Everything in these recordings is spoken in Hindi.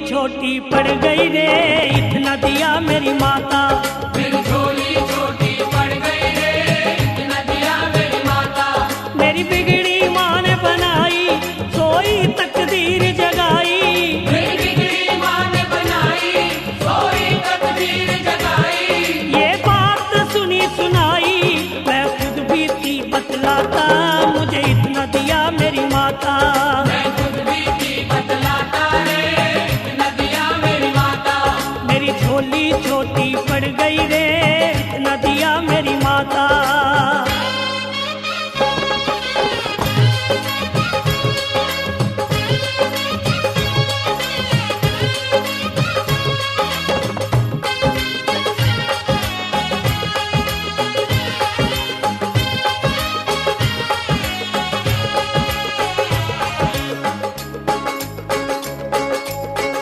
छोटी पड़ गई रे, इतना दिया मेरी माता। मेरी झोली छोटी पड़ गई रे, इतना दिया मेरी माता। मेरी बिगड़ी माँ ने बनाई, सोई तकदीर जगाई। मेरी बिगड़ी माँ ने बनाई, सोई तकदीर जगाई। ये बात सुनी सुनाई, मैं खुद भी थी बतलाता, मुझे इतना दिया मेरी माता। मैं खुद भी थी बतलाता रे, इतना दिया मेरी माता। मेरी झोली छोटी पड़ गई रे, इतना दिया मेरी माता।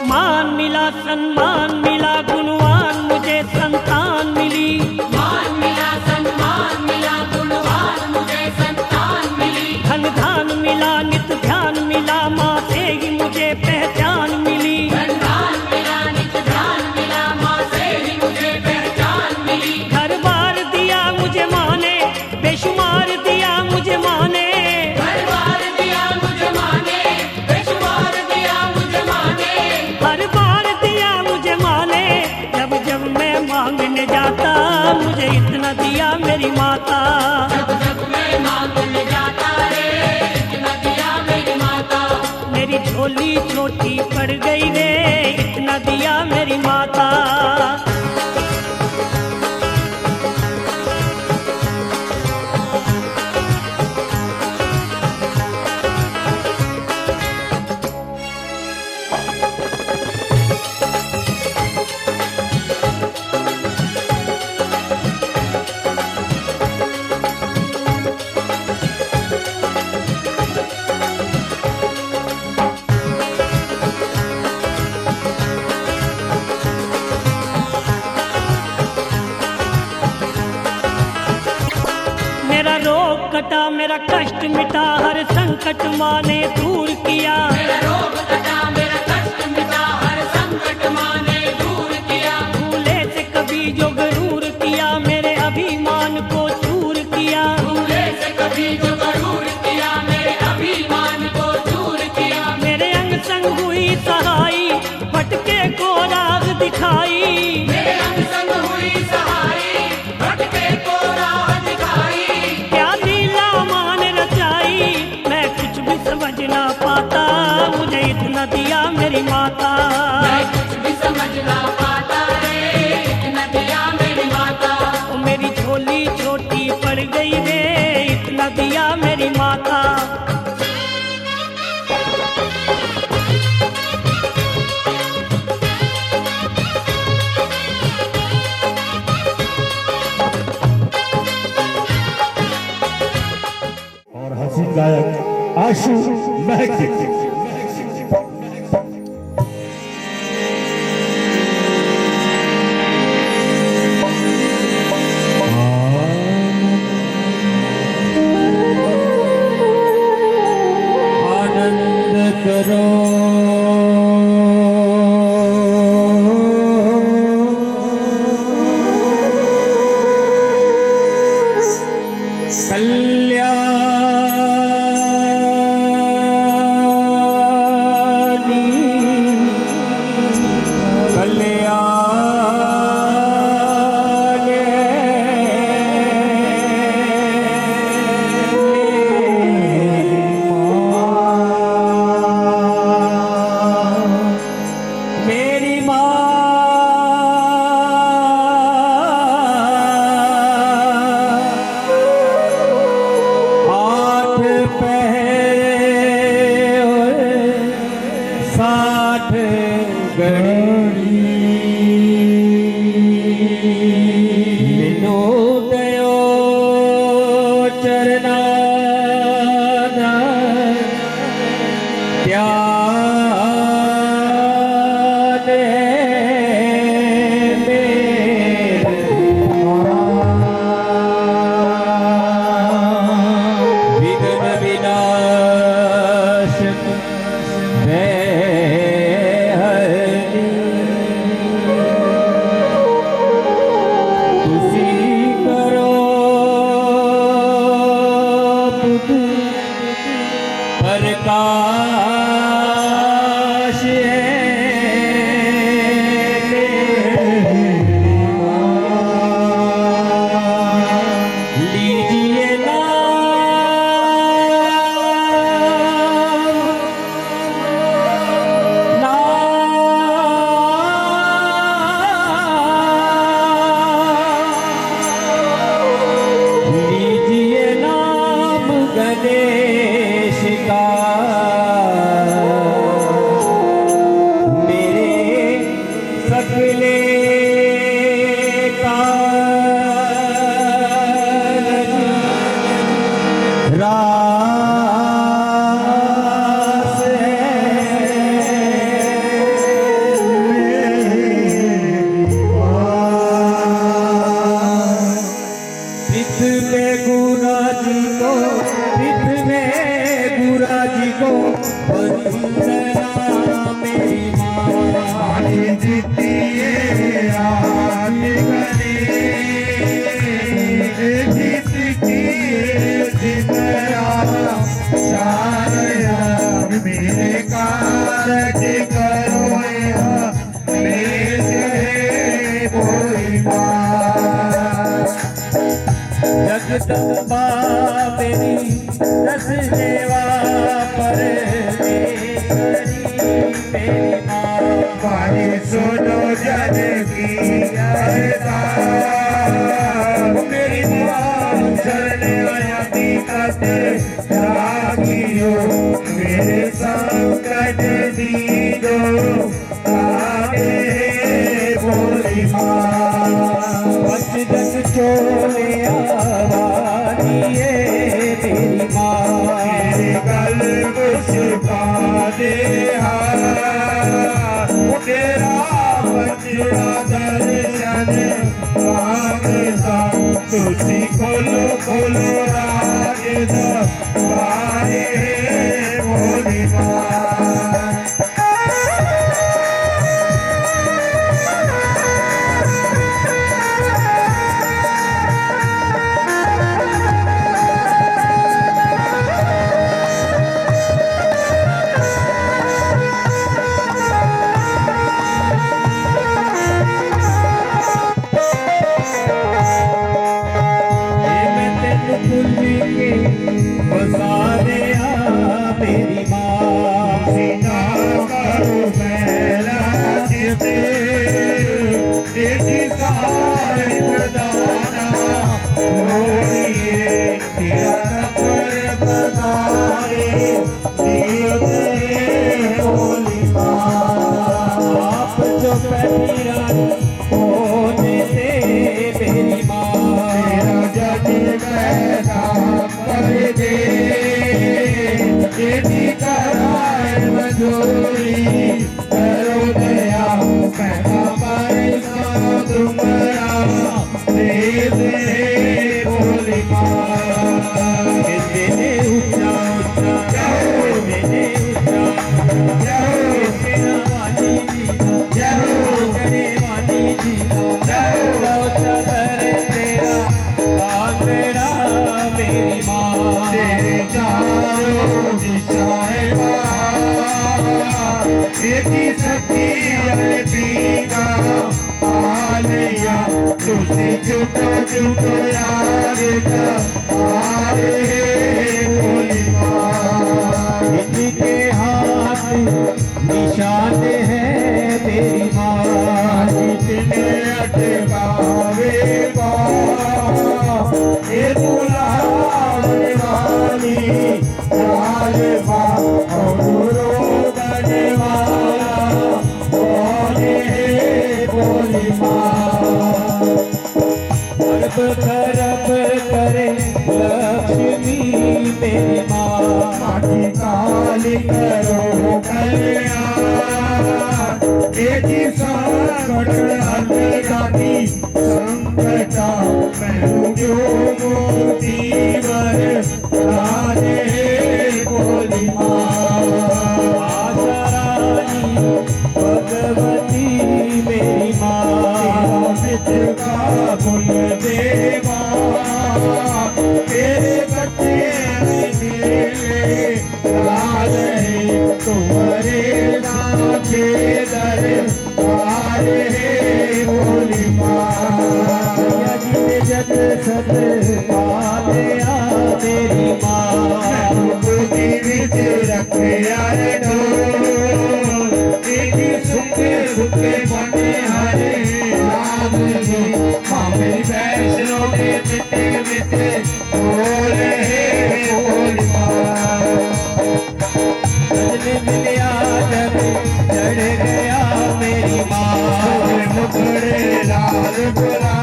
मान मिला, सम्मान मिला, गुणवान मुझे संतान मिली। मान मिला, सम्मान मिला, गुणवान मुझे संतान मिली। धन धान मिला, नित ध्यान मिला, माँ से ही मुझे पहचान मिली। धन धान मिला, नित ध्यान मिला, माँ से ही मुझे पहचान मिली। घर बार दिया मुझे माँ ने, बेशुमार दिया मुझे माँ ने। घर बार दिया मुझे माँ ने, बेशुमार दिया मुझे माँ ने। हर बार दिया मुझे माँ ने, जब जब मैं मांगने जाता, मुझे इतना दिया मेरी माता। जब जब मैं मांगने जाता रे, इतना दिया मेरी माता। मेरी झोली छोटी पड़ गई रे, इतना दिया मेरी माता। मेरा रोग कटा, मेरा कष्ट मिटा, हर संकट माँ ने दूर किया। मेरा रोग कटा, मेरा कष्ट मिटा, हर संकट माँ ने दूर किया। भूले से कभी जो गरूर किया, मेरे अभिमान को चूर किया। भूले से कभी जो गरूर किया, मेरे अभिमान को दूर किया। मेरे अंग संग हुई सहाई, भटके को राह दिखाई। मेरे अंग संग हुई सहाई, भटके को राह दिखाई। क्या लीला माँ ने रचाई, मैं कुछ भी समझ ना पाता, मुझे इतना दिया मेरी माता। मैं कुछ भी समझ ना पाता रे, इतना दिया मेरी माता। ओ मेरी झोली छोटी पड़ गई रे, इतना दिया मेरी माता। और हसीन गायक आशु महक। आनंद करो है आकाश है लीजिए लीजिए नाम गणेश का मेरे सकले कारज रास पित में गुरा जी को पित में गुरा जी को वंदना मेरी माँ जीतिए आज करे जीतिए दिन शारदा मेरे कारज करो मेरे कोई जगदम्बा मेरी दस देवा पर मेरी माँ पानी सुनो जन की मेरी माँ चलने आती कते रागियो मेरे संकट दीदो आगे बोली माँ बच जग चोले आवानिए मेरी माँ मेरे गल मुस्का दे तेरा बचड़ा दर्शन मांगता तुझी खोलो खोलो राज द्वारे बोली माँ बसा दे मेरी माँ सीता करो मेरा जिते तेरी सारे प्रदाना होइए तेरा पर बताए दिए बोली माँ आप जो पहली रानी होने से मेरी माँ तेरा जग पैदा कर दे तेरी कराए मजूरी करो दया पैदा पर तुम्हारा दे दे बोली माँ मैंने ऊंचा ऊंचा मैंने ऊंचा मेरा वाली जी करे वाली जी चदर तेरा कांगड़ा मेरी माँ तेरे चारों दिशाएं तेरी सखी अलबीका आलिया तुझे झूठो झूठो याद आए बोली माँ इनके हाथ निशान है मेरी माँ जितने अटकावे ये बुलाने वाली राज माँ और रोकने वाला बोली माँ अरब खरब करे लक्ष्मी मेरी माँ माटी काली करो कल्याण एक संकट हटाती संकटा मैं जो मोती वर राजे बोली माँ आशा रानी भगवती मेरी माँ का बुल देवा तेरे बच्चे लाल रखे आए ढोल एक सुखे सुखे बने हरे राम जी माँ मेरी वैष्णो के मिटे मिटे बोल हे बोल सजने मिलिया जब चढ़ गया मेरी माँ मुखड़े लाल बुला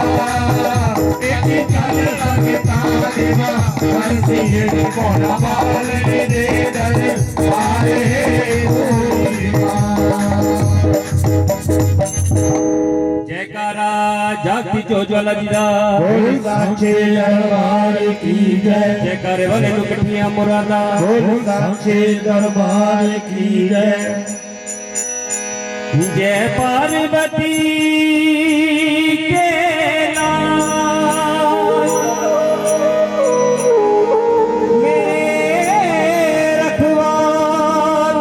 एक चल लगे तारीमा हंसी ये कोना बाल दे दर आए हे बोल जयकारा जाति जो ज्वाला जीरा बोल साचे दरबार की जय जयकारे वाले लुकटिया मुरादा बोल साचे दरबार की जय जय पार्वती के लाल मेरे रखवार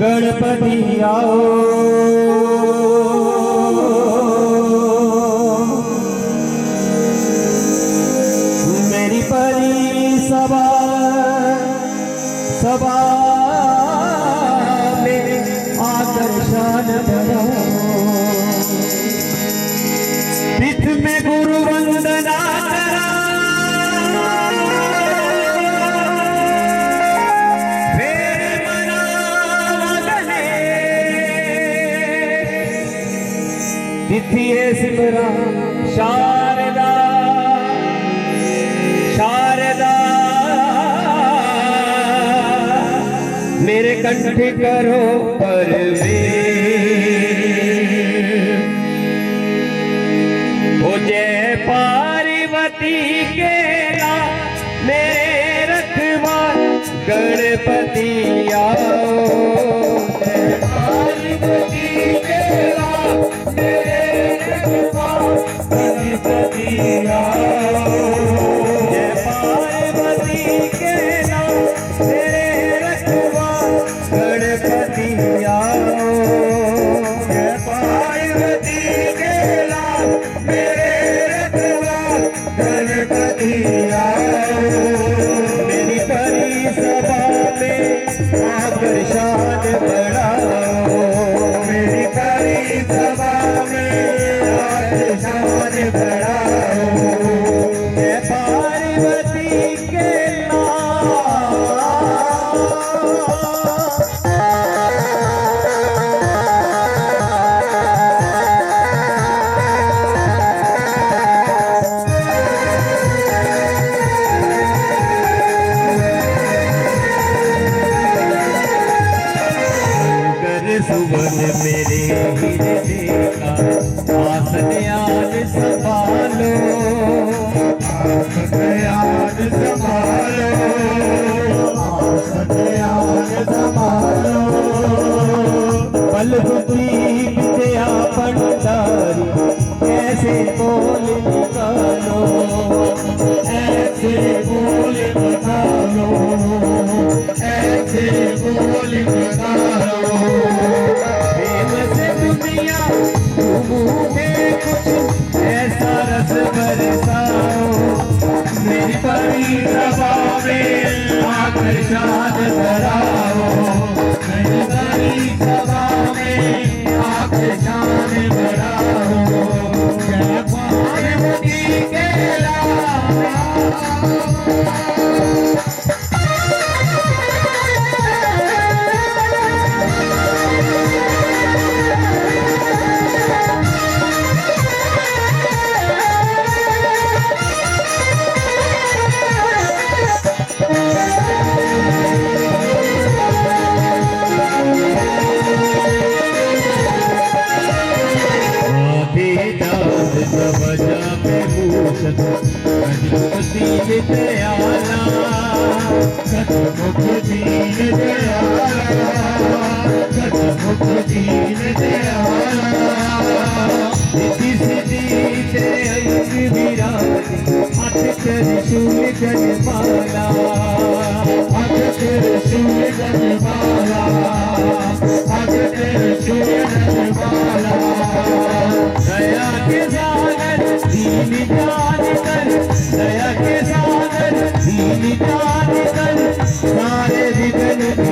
गणपति आओ मेरी परी सभा सभा दर्शन पीठ में गुरु वंदना करा फिर मना गले तिथि सिमरा शारदा शारदा मेरे कंठ करो परवे ओ जय पार्वती के ला मेरे रखवा गणपति आओ जय पार्वती के ला मेरे रखवा गणपति आओ जय पार्वती के ला मेरे रखवा गणपति आओ जय पार्वती के लाल मेरे रखवा गणपति आओ मेरी परी सभा में आकर शान बढ़ाओ मेरी परी सभा में आकर शान बढ़ाओ जय पार्वती के सुवन मेरे हृदय का आसन याद संभालो आसन याद संभालो आसन याद संभालो बल बुद्धि विद्या भंडारी कैसे बोल निकालो ऐसे बोल निकालो ऐसे बोल निकालो प्रेम से दुनिया मुझे कुछ ऐसा रस बरसाओ मेरी परी सभा में आकर शान बढ़ाओ मेरी परी सभा में आकर शान बढ़ाओ जय पार्वती के लाल दीन दयाला सतमुख दीन दयाला सतमुख दीन दयाला निधि सिद्धि ते अंग विराज हाथ त्रिशूल गजमाला हाथ त्रिशूल गजमाला हाथ त्रिशूल गजमाला दया के सागर दीन जान कर दया के सागर दीन जान कर सारे विघ्न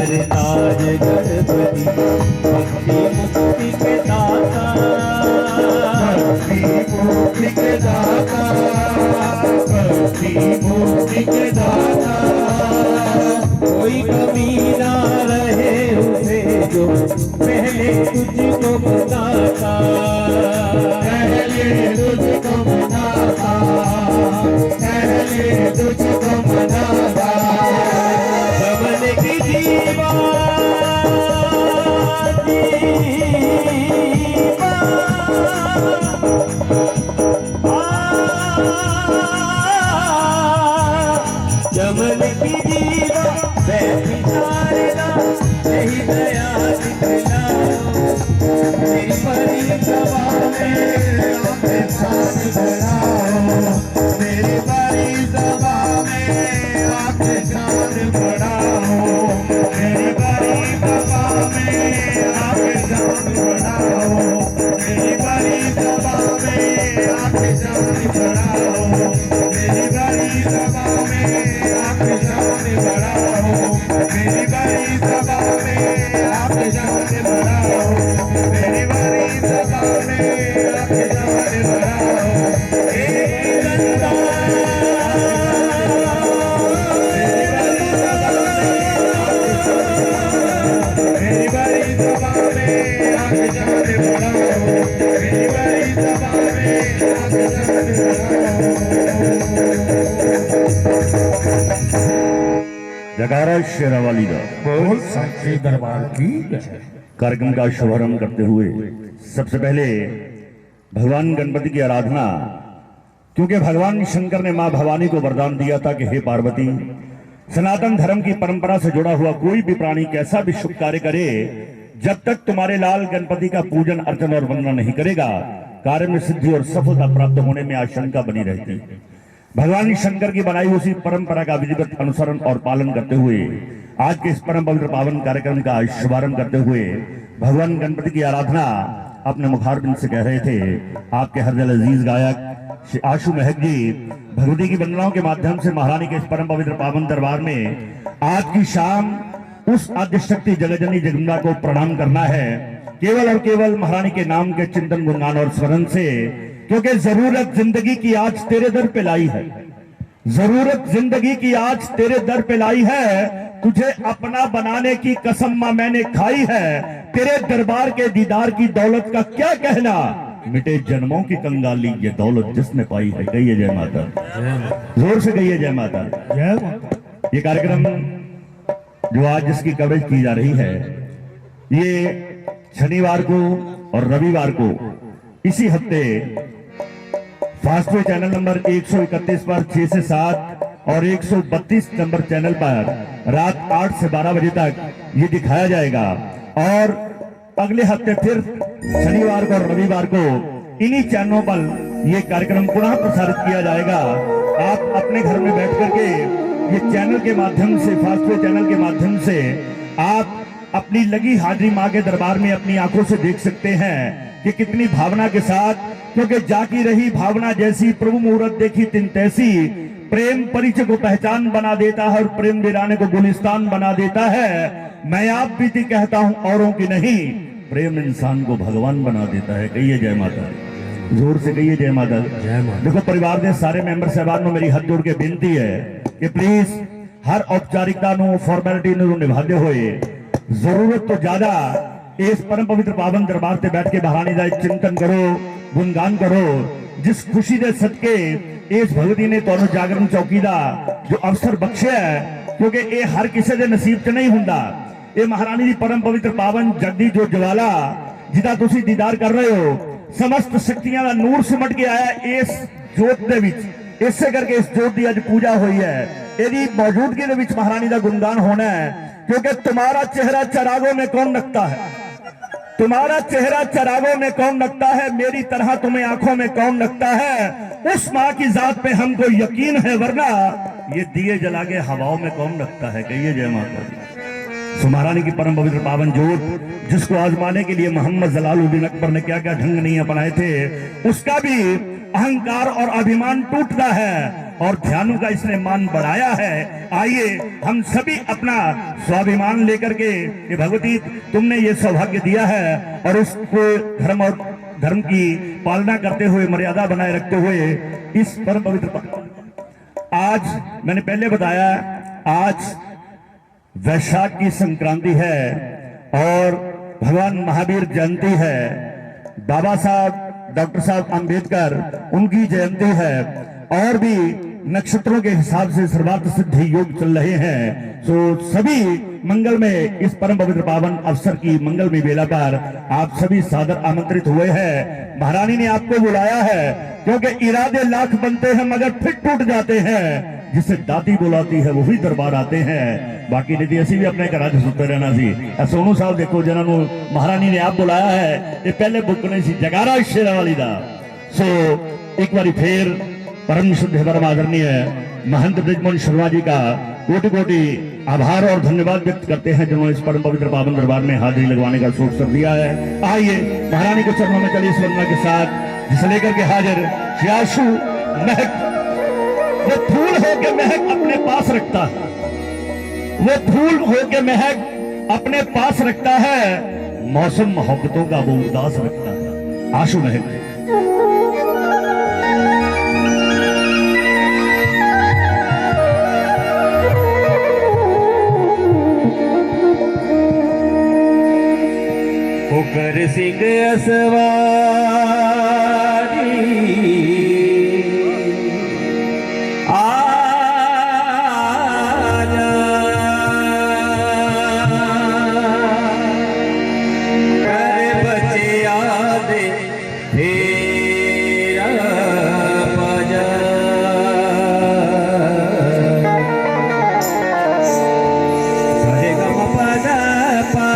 सरताज गणपति भक्ति मुक्ति के दाता, भक्ति मुक्ति के दाता, भक्ति मुक्ति के दाता। कोई कमी ना रहे उसे जो पहले तुझको बताता, पहले तुझको मनाता, पहले तुझको मनाता। समन की जीवा चमन की जीवा बैठारेला यही दया दिखलाओ, मेरी परी सभा में आपके साथ बढ़ाओ, मेरी बड़ी सभा में आपके साथ बढ़ाओ, मेरी बड़ी सभा में आपके साथ बढ़ाओ, मेरी बड़ी सभा में आपके साथ बढ़ाओ, मेरी बड़ी सभा में आपके साथ बढ़ाओ, मेरी बड़ी सभा में आपके साथ बढ़ाओ, मेरी बड़ी सभा में आपके साथ बढ़ाओ। मेरी बड़ी सभा में आपके साथ बढ़ाओ, मेरी बड़ी सभा में आपके साथ बढ़ाओ। जयकारा शेरावाली का बोल सच्चे दरबार की जय। कार्यक्रम का शुभारंभ करते हुए सबसे पहले भगवान गणपति की आराधना, क्योंकि भगवान शंकर ने मां भवानी को वरदान दिया था कि हे पार्वती, सनातन धर्म की परंपरा से जुड़ा हुआ कोई भी प्राणी कैसा भी शुभ कार्य करे, जब तक तुम्हारे लाल गणपति का पूजन अर्चन और वंदना नहीं करेगा, कार्य में सिद्धि और सफलता प्राप्त होने में आशंका बनी रहती है। भगवान शंकर की बनाई उसी परंपरा का विधिवत अनुसरण और पालन करते हुए आज के इस परम पवित्र पावन कार्यक्रम का शुभारंभ करते हुए भगवान गणपति की आराधना अपने मुखारबिंद से कह रहे थे आपके हर दिल अजीज गायक श्री आशु महक जी भगवती की वंदनाओं के माध्यम से महारानी के इस परम पवित्र पावन दरबार में आज की शाम उस आद्यशक्ति जगजनी जगदम्बा को प्रणाम करना है, केवल और केवल महारानी के नाम के चिंतन गुणगान और स्मरण से, क्योंकि जरूरत जिंदगी की आज तेरे दर पे लाई है, जरूरत जिंदगी की आज तेरे दर पे लाई है, तुझे अपना बनाने की कसम मां मैंने खाई है, तेरे दरबार के दीदार की दौलत का क्या कहना, मिटे जन्मों की कंगाली ये दौलत जिसने पाई है। कहिए जय माता, जोर से कहिए जय माता। जय माता। ये कार्यक्रम जो आज जिसकी कवरेज की जा रही है, ये शनिवार को और रविवार को इसी हफ्ते फास्टवे चैनल नंबर 131 पर 6 से 7 और 132 नंबर चैनल पर रात 8 से 12 बजे तक ये दिखाया जाएगा, और अगले हफ्ते फिर शनिवार को और रविवार को इन्हीं चैनलों पर ये कार्यक्रम पुनः प्रसारित किया जाएगा। आप अपने घर में बैठ करके ये चैनल के माध्यम से, फास्टवे चैनल के माध्यम से आप अपनी लगी हाजिरी मां के दरबार में अपनी आंखों से देख सकते हैं कि कितनी भावना के साथ, क्योंकि जाकी रही भावना जैसी प्रभु मुहूर्त देखी तिन तैसी, प्रेम परिचय को पहचान बना देता है और प्रेम वीराने को गुलिस्तान बना देता है। मैं आप बीती कहता हूं औरों की नहीं, प्रेम इंसान को भगवान बना देता है। कहिए जय माता, जोर से कहिए जय माता। जय माता। देखो परिवार के सारे मेंबर साहबान को मेरी हाथ जोड़ के बेनती है कि प्लीज हर औपचारिकता फॉर्मेलिटी निभाते हुए जरूरत तो ज्यादा इस परम पवित्र पावन दरबार से बैठ के महारानी का चिंतन करो, गुणगान करो, जिस खुशी दे सदके इस भगवती ने तुहानू जागरण चौकी दा जो अवसर बख्शे है, क्योंकि ये हर किसी के नसीब च नहीं हुंदा। ये महारानी दी परम पवित्र पावन जगदी जो ज्वाला जिदा तुसी दीदार कर रहे हो, समस्त शक्तियां का नूर सिमट के आया इस जोत दे विच, इसे करके इस जोत की अज पूजा हुई है। यदि मौजूदगी दे विच महारानी का गुणगान होना है, क्योंकि तुम्हारा चेहरा चरागों में कौन नकता है, तुम्हारा चेहरा चरागों में कौन नकता है, मेरी तरह तुम्हें आंखों में कौन नकता है, उस माँ की जात पे हमको यकीन है, वरना ये दिए जला के हवाओं में कौन नकता है। कहिए जय माता। सो महारानी की परम पवित्र पावन जोत जिसको आजमाने के लिए मोहम्मद जलालुद्दीन अकबर ने क्या क्या ढंग नहीं अपनाए थे, उसका भी अहंकार और अभिमान टूटता है। और ध्यानों का इसने मान बढ़ाया है। आइए हम सभी अपना स्वाभिमान लेकर के, ये भगवती तुमने ये सौभाग्य दिया है और उसको धर्म और धर्म की पालना करते हुए, मर्यादा बनाए रखते हुए इस परम पवित्र, आज मैंने पहले बताया, आज वैशाख की संक्रांति है और भगवान महावीर जयंती है, बाबा साहब डॉक्टर साहब अंबेडकर उनकी जयंती है और भी नक्षत्रों के हिसाब से सर्वार्थ सिद्धि योग चल रहे हैं। तो सभी मंगल में इस परम पवित्र पावन अवसर की मंगल में बेला पर आप सभी सादर आमंत्रित हुए हैं। महारानी ने आपको बुलाया है क्योंकि इरादे लाख बनते हैं मगर फिर टूट जाते हैं। जिसे दाती बुलाती है वही दरबार आते हैं। बाकी नहीं असी भी अपने घर च सुते रहना सी। सोनू साहब देखो जिन्होंने महारानी ने आप बुलाया है, ये पहले बुक नहीं सी जगारा शेरा वाली दा। सो एक बार फिर परम शुद्ध परम आदरणीय महंत ब्रजमोहन शर्मा जी का कोटि कोटि आभार और धन्यवाद व्यक्त करते हैं जिन्होंने इस परम पवित्र पावन दरबार में हाजिरी लगवाने का सोच कर दिया है। आइए महारानी को चरणों में चलिए इस वंदना के साथ, जिसे लेकर के हाजिर श्याशु महक, वो फूल हो के महक अपने पास रखता है, वो फूल हो के महक अपने पास रखता है, मौसम मोहब्बतों का वो उदास रखता है। आशु महक होकर सिंह असवारी आजा, कर बचे याद तेरा बाजा, सरे गम पदा पा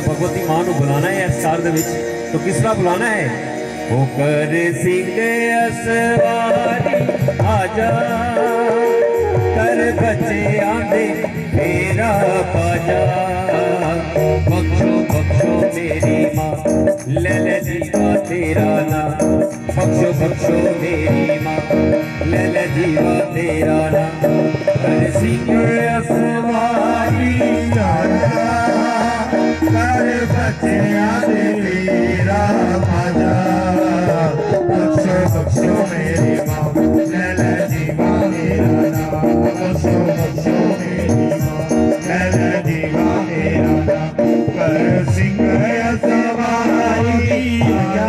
भगवती मां को बुलाना है इस कार तो किस तरह बुलाना है? होकर सिंह असवारी आजा, कर बचे आंदे मेरा बाजा, बख्शो बख्शो मेरी माँ ले ले जीवा तेरा ना, बख्शो बख्शो मेरी माँ ले ले जीवा तेरा ना, कर सिंह असवारी आजा, कर बचे आंदे मेरा बाजा, बख्शो बख्शो मेरी माँ ले ले जीवा तेरा ना, बख्शो बख्शो मेरी माँ ले ले जीवा तेरा ना, कर सिंह असवारी आजा।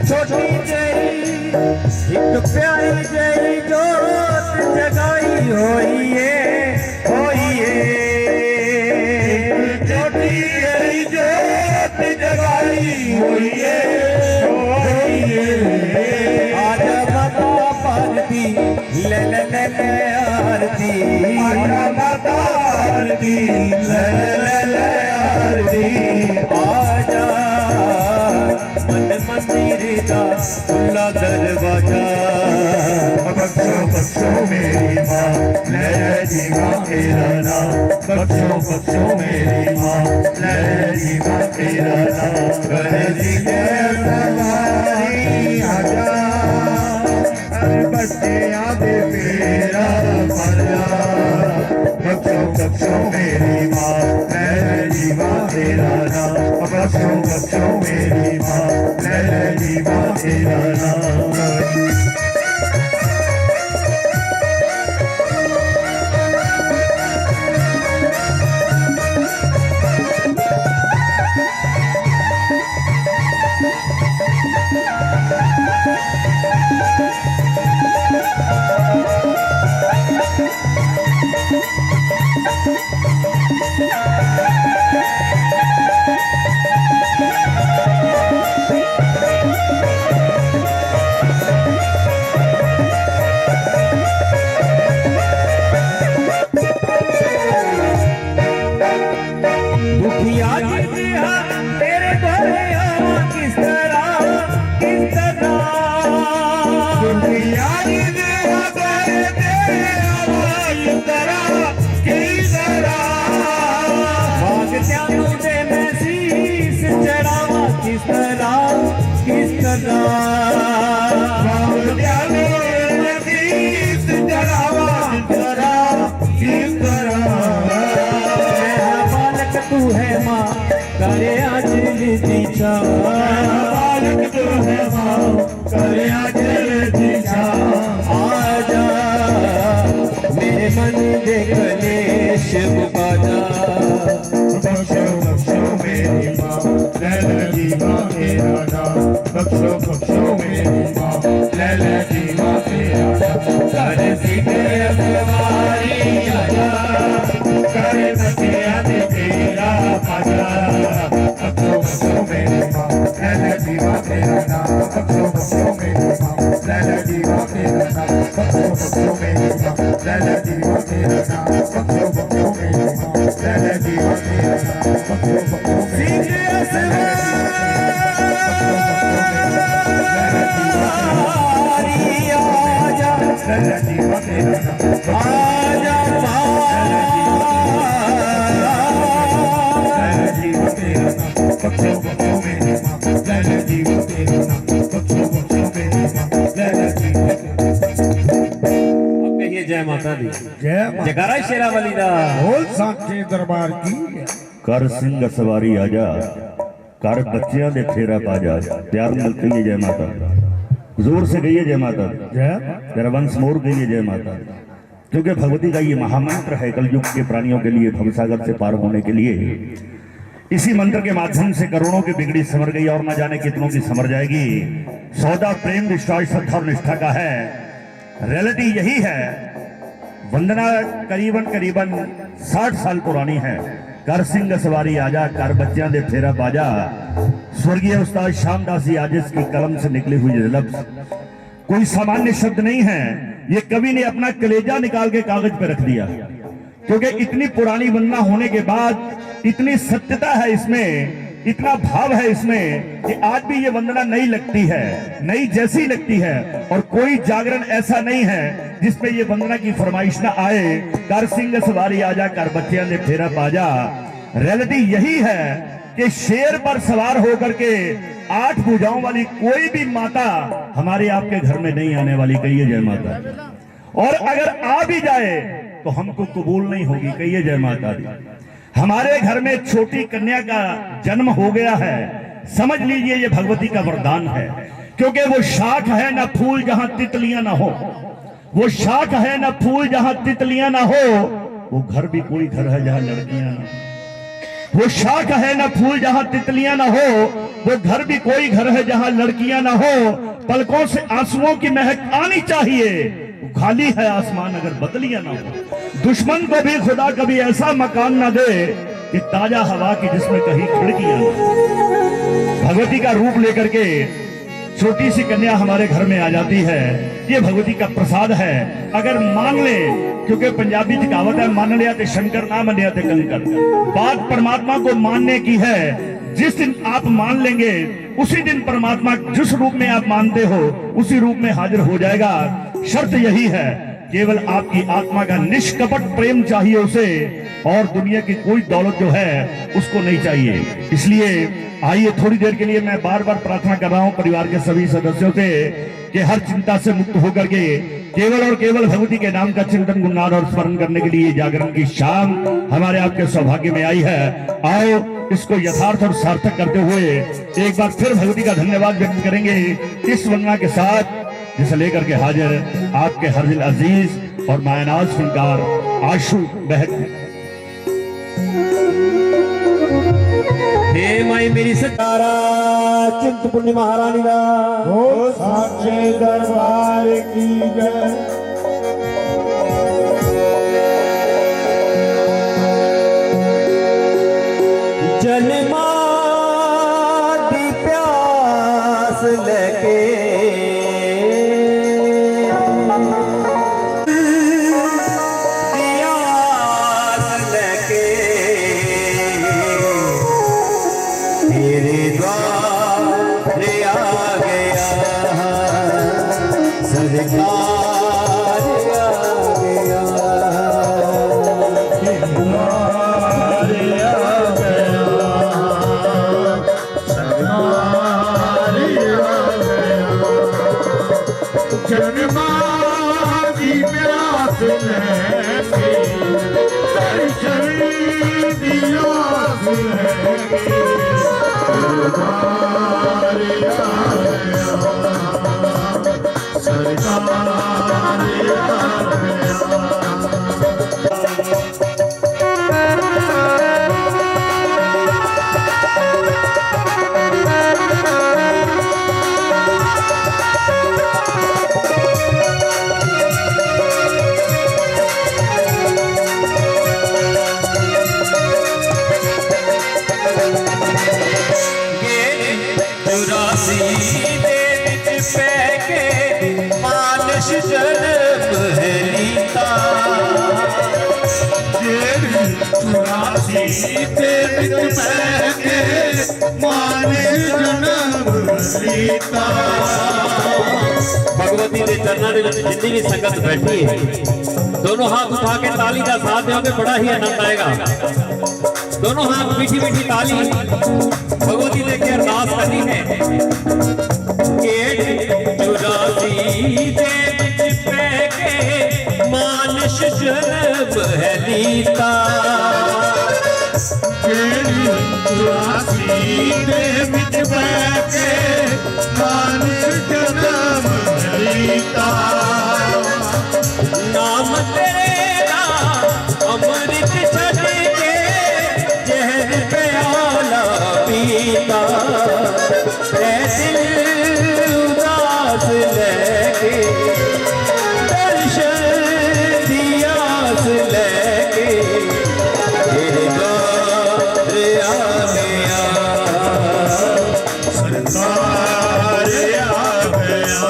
छोटी जई एक प्यारी जई जोत जगाई होइए छोटी जई जोत जगाई होइए आजा माता पार्वती ले ले ले ले आरती आजा माता पार्वती ले ले ले आरती आजा मन मंदिर का खुला दरवाजा बख्शो बख्शो मेरी माँ लहरी माँ तेरा नाम बख्शो बख्शो मेरी माँ लहरी माँ तेरा नाम कर दी सवारी आजा बच्चे आदे मेरा मजा बख्शो बख्शो मेरी माँ लहरी माँ तेरा नाम बख्शो बख्शो मेरी माँ लहरी माँ तेरा नाम तू है माँ करे आज दीक्षा बालक तू है माँ करे आज दीक्षा आजा मेरे मन दे कलेश बाजा बख्शो बख्शो मेरी माँ लहरी माँ तेरा नाम बख्शो बख्शो मेरी माँ लहरी माँ तेरा नाम कर सीधे सवारी आजा करे बचिया दे तेरा मजा बख्शो बख्शो मेरी माँ लहरी माँ तेरा नाम बख्शो बख्शो मेरी माँ लहरी माँ तेरा नाम बख्शो बख्शो मेरी माँ लहरी माँ तेरा नाम बख्शो बख्शो मेरी माँ लहरी माँ तेरा नाम बख्शो बख्शो सीधे सवारी आजा लहरी माँ तेरा नाम आजा बख्शो बख्शो मेरी माँ लहरी माँ तेरा नाम बख्शो बख्शो मेरी माँ लहरी माँ अब कहिए जय माता दी जय माता जयकारा शेरावाली दा बोल साचे दरबार की कर सिंह सवारी आजा कर बच्चियां दे फेरा पाजा प्यार मिल कहिए जय माता जोर से कहिए जय माता जय जरा वंश मोर कहिए जय माता क्योंकि भगवती का ये महामंत्र है कलयुग के प्राणियों के लिए भवसागर से पार होने के लिए इसी मंत्र के माध्यम से करोड़ों की बिगड़ी संवर गई और न जाने कितनों की संवर जाएगी। सौदा प्रेम विश्वास श्रद्धा और निष्ठा का है। रियलिटी यही है। वंदना करीबन 60 साल पुरानी है। कर सिंह सवारी आजा कर बच्चियां दे फेरा बाजा स्वर्गीय उस्ताद श्यामदास जी आजिज की कलम से निकले हुए लफ्ज कोई सामान्य शब्द नहीं है। ये कवि ने अपना कलेजा निकाल के कागज पे रख दिया क्योंकि इतनी पुरानी वंदना होने के बाद इतनी सत्यता है इसमें, इतना भाव है इसमें कि आज भी ये वंदना नई लगती है, नई जैसी लगती है। और कोई जागरण ऐसा नहीं है जिसपे ये वंदना की फरमाइश ना आए। कर सिंह सवारी आजा कर बच्चियां दे फेरा पाजा रियलिटी यही है कि शेर पर सवार होकर के 8 भुजाओं वाली कोई भी माता हमारे आपके घर में नहीं आने वाली। कहिए जय माता दी। और अगर आ भी जाए तो हमको कबूल नहीं होगी। कहिए जय माता दी। हमारे घर में छोटी कन्या का जन्म हो गया है, समझ लीजिए ये भगवती का वरदान है। क्योंकि वो शाख है ना फूल जहां तितलियां ना हो, वो शाख है ना फूल जहां तितलियां ना हो, वो घर भी कोई घर है जहां लड़कियां ना हो। वो शाख है ना फूल जहां तितलियां ना हो, वो घर भी कोई घर है जहां लड़कियां ना हो। पलकों से आंसुओं की महक आनी चाहिए, खाली है आसमान अगर बदलियां ना हो। दुश्मन को भी खुदा कभी ऐसा मकान ना दे कि ताजा हवा की जिसमें कहीं खिड़कियां ना हो। भगवती का रूप लेकर के छोटी सी कन्या हमारे घर में आ जाती है, ये भगवती का प्रसाद है। अगर मान ले, क्योंकि पंजाबी की कहावत है, मान लिया ते शंकर ना मनिया ते कंकर। बात परमात्मा को मानने की है। जिस दिन आप मान लेंगे उसी दिन परमात्मा जिस रूप में आप मानते हो उसी रूप में हाजिर हो जाएगा। शर्त यही है, केवल आपकी आत्मा का निष्कपट प्रेम चाहिए उसे, और दुनिया की कोई दौलत जो है उसको नहीं चाहिए। इसलिए आइए थोड़ी देर के लिए मैं बार बार प्रार्थना कर रहा हूं परिवार के सभी सदस्यों से कि हर चिंता से मुक्त होकर के केवल और केवल भगवती के नाम का चिंतन गुणगान और स्मरण करने के लिए जागरण की शाम हमारे आपके सौभाग्य में आई है। आओ इसको यथार्थ और सार्थक करते हुए एक बार फिर भगवती का धन्यवाद व्यक्त करेंगे इस वंदना के साथ, जिसे लेकर के हाजिर आपके हर दिल अजीज और मायनाज फनकार आशु बहन। हे माई मेरी सतारा चिंतपूर्णी महारानी का हो साचे दरबार की जय। जन्मा दी प्यास लेके प्यास लेके तेरे द्वार आ गया सरकार आ गया। जन्मा की प्यास लेके दर्शन की आस लेके सरकार आ गया, सरकार आ गया। भगवती के चरणों में जितनी भी संगत बैठी है, दोनों हाथ उठा के ताली का साथ दोगे, बड़ा ही आनंद आएगा। दोनों हाथ मीठी मीठी ताली भगवती ने के अरदास करनी है। चुरासी दे विच पै के मानस जन्म है लीता, चुरासी दे विच पै के मानस जन्म है लीता। नाम तेरा अमृत छड़ के जहर प्याला पीता, ऐ दिल उदास लेके दर्शन दी आस लेके तेरे द्वार आ गया, सरकार आ गया।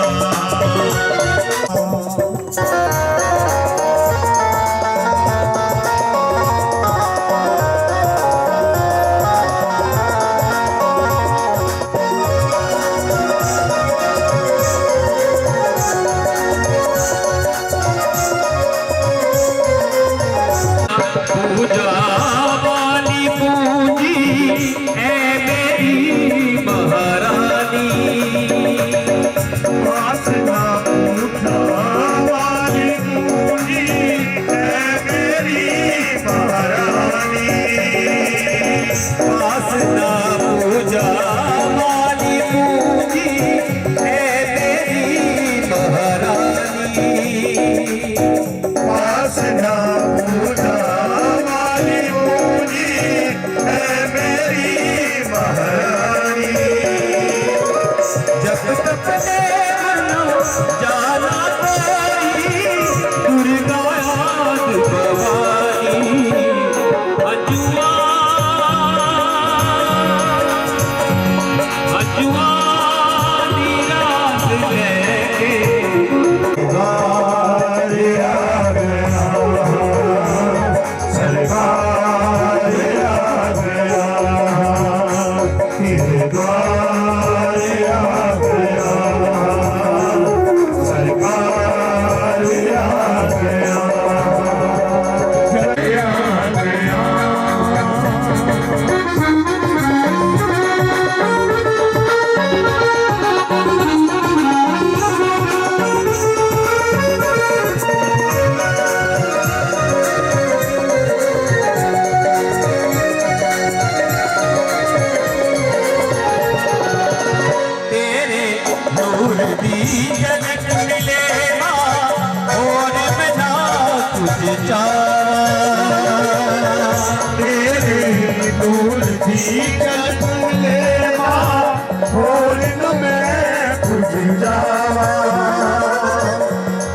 दी झलक मिले मां होर न मैं कुछ जावा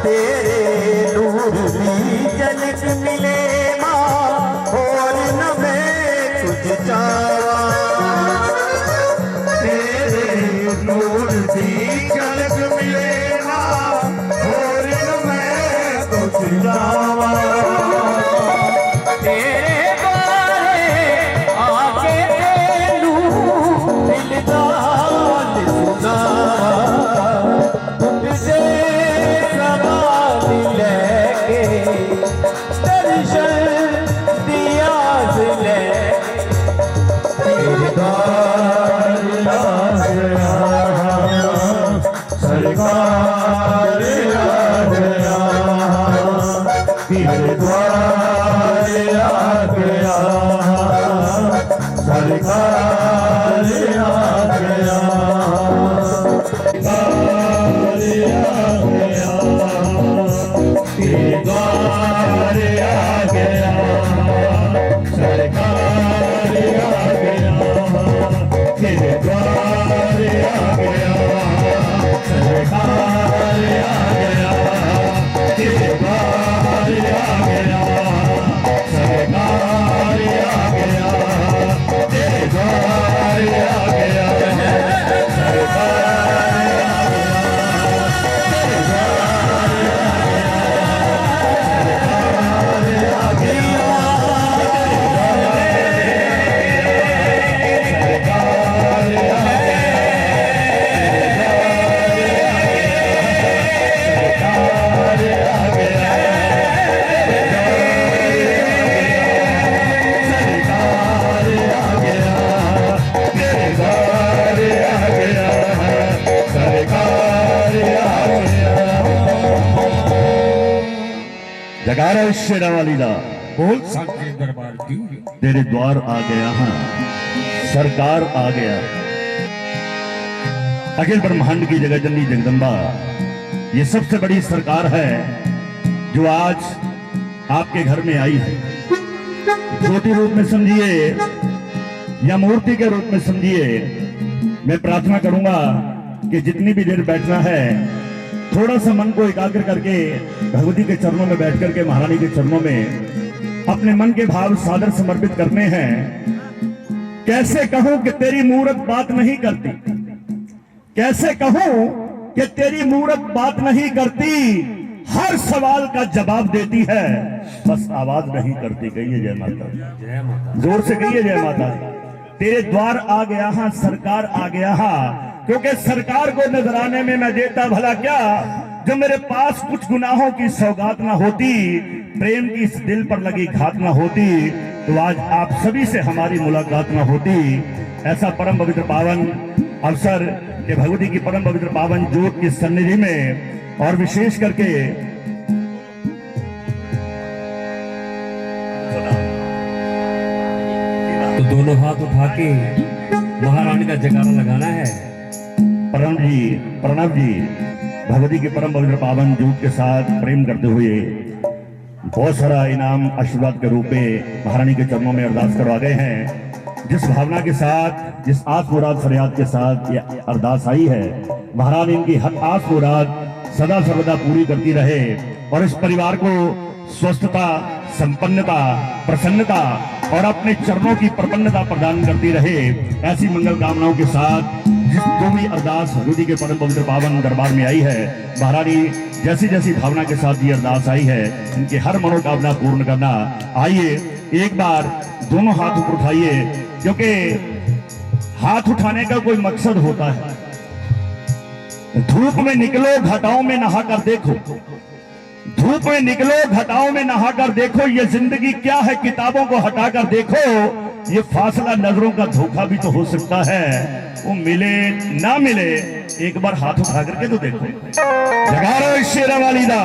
तेरे नूर दी झलक मिले मां और न मैं कुछ चावा तेरे नूर दी झलक मिले मां होर न मैं कुछ जावा तेरे बारे आके तेनू दिलदार सुना तुझसे सवाल लेके दर्शन दिया ले तेरे द्वार आ गया सरकार आ गया तेरे द्वार आ गया सरकार आ गया सरकार आ गया तेरे द्वार आ गया सरकार आ गया तेरे द्वार आ गया सरकार आ गया तेरे द्वार आ गया सरकार आ गया तेरे द्वार आ गया सरकार जगारा शेरा वाली दा बोल सांचे दरबार की तेरे द्वार आ गया हाँ सरकार आ गया। अखिल ब्रह्मांड की जगह जननी जगदम्बा ये सबसे बड़ी सरकार है जो आज आपके घर में आई है। ज्योति रूप में समझिए या मूर्ति के रूप में समझिए। मैं प्रार्थना करूंगा कि जितनी भी देर बैठना है थोड़ा सा मन को एकाग्र करके भगवती के चरणों में बैठ करके महारानी के चरणों में अपने मन के भाव सादर समर्पित करने हैं। कैसे कहूं कि तेरी मूरत बात नहीं करती, कैसे कहूं कि तेरी मूरत बात नहीं करती, हर सवाल का जवाब देती है, बस आवाज नहीं करती। कहिए जय माता दी, जोर से कहिए जय माता दी। तेरे द्वार आ गया हाँ सरकार आ गया हाँ, क्योंकि सरकार को नजराने में मैं देता भला क्या, जो मेरे पास कुछ गुनाहों की सौगात ना होती, प्रेम की इस दिल पर लगी घात ना होती, तो आज आप सभी से हमारी मुलाकात ना होती। ऐसा परम पवित्र पावन अवसर के भगवती की परम पवित्र पावन ज्योत की सन्निधि में और विशेष करके तो दोनों हाथ उठा के महारानी का जयकारा लगाना है। प्रणव जी भगवती के परम पवित्र पावन ज्योत के साथ प्रेम करते हुए बहुत सारा इनाम आशीर्वाद के रूप में महारानी के चरणों में अरदास करवा गए हैं। जिस भावना के साथ, जिस आस मुराद फरियाद के साथ ये अरदास आई है, महारानी इनकी हर आस मुराद सदा सर्वदा पूरी करती रहे और इस परिवार को स्वस्थता, संपन्नता, प्रसन्नता और अपने चरणों की प्रपन्नता प्रदान करती रहे। ऐसी मंगल कामनाओं के साथ जो भी अरदास भगवती के परम पवित्र पावन दरबार में आई है, महारानी जैसी जैसी भावना के साथ ये अरदास आई है, इनकी हर मनोकामना पूर्ण करना। आइए एक बार दोनों हाथ ऊपर उठाइए, क्योंकि हाथ उठाने का कोई मकसद होता है। धूप में निकलो घटाओं में नहा कर देखो, धूप में निकलो घटाओं में नहा कर देखो, ये जिंदगी क्या है किताबों को हटा कर देखो, ये फासला नजरों का धोखा भी तो हो सकता है, वो मिले ना मिले एक बार हाथ उठा करके तो देखो। जगारो शेरा वाली दा।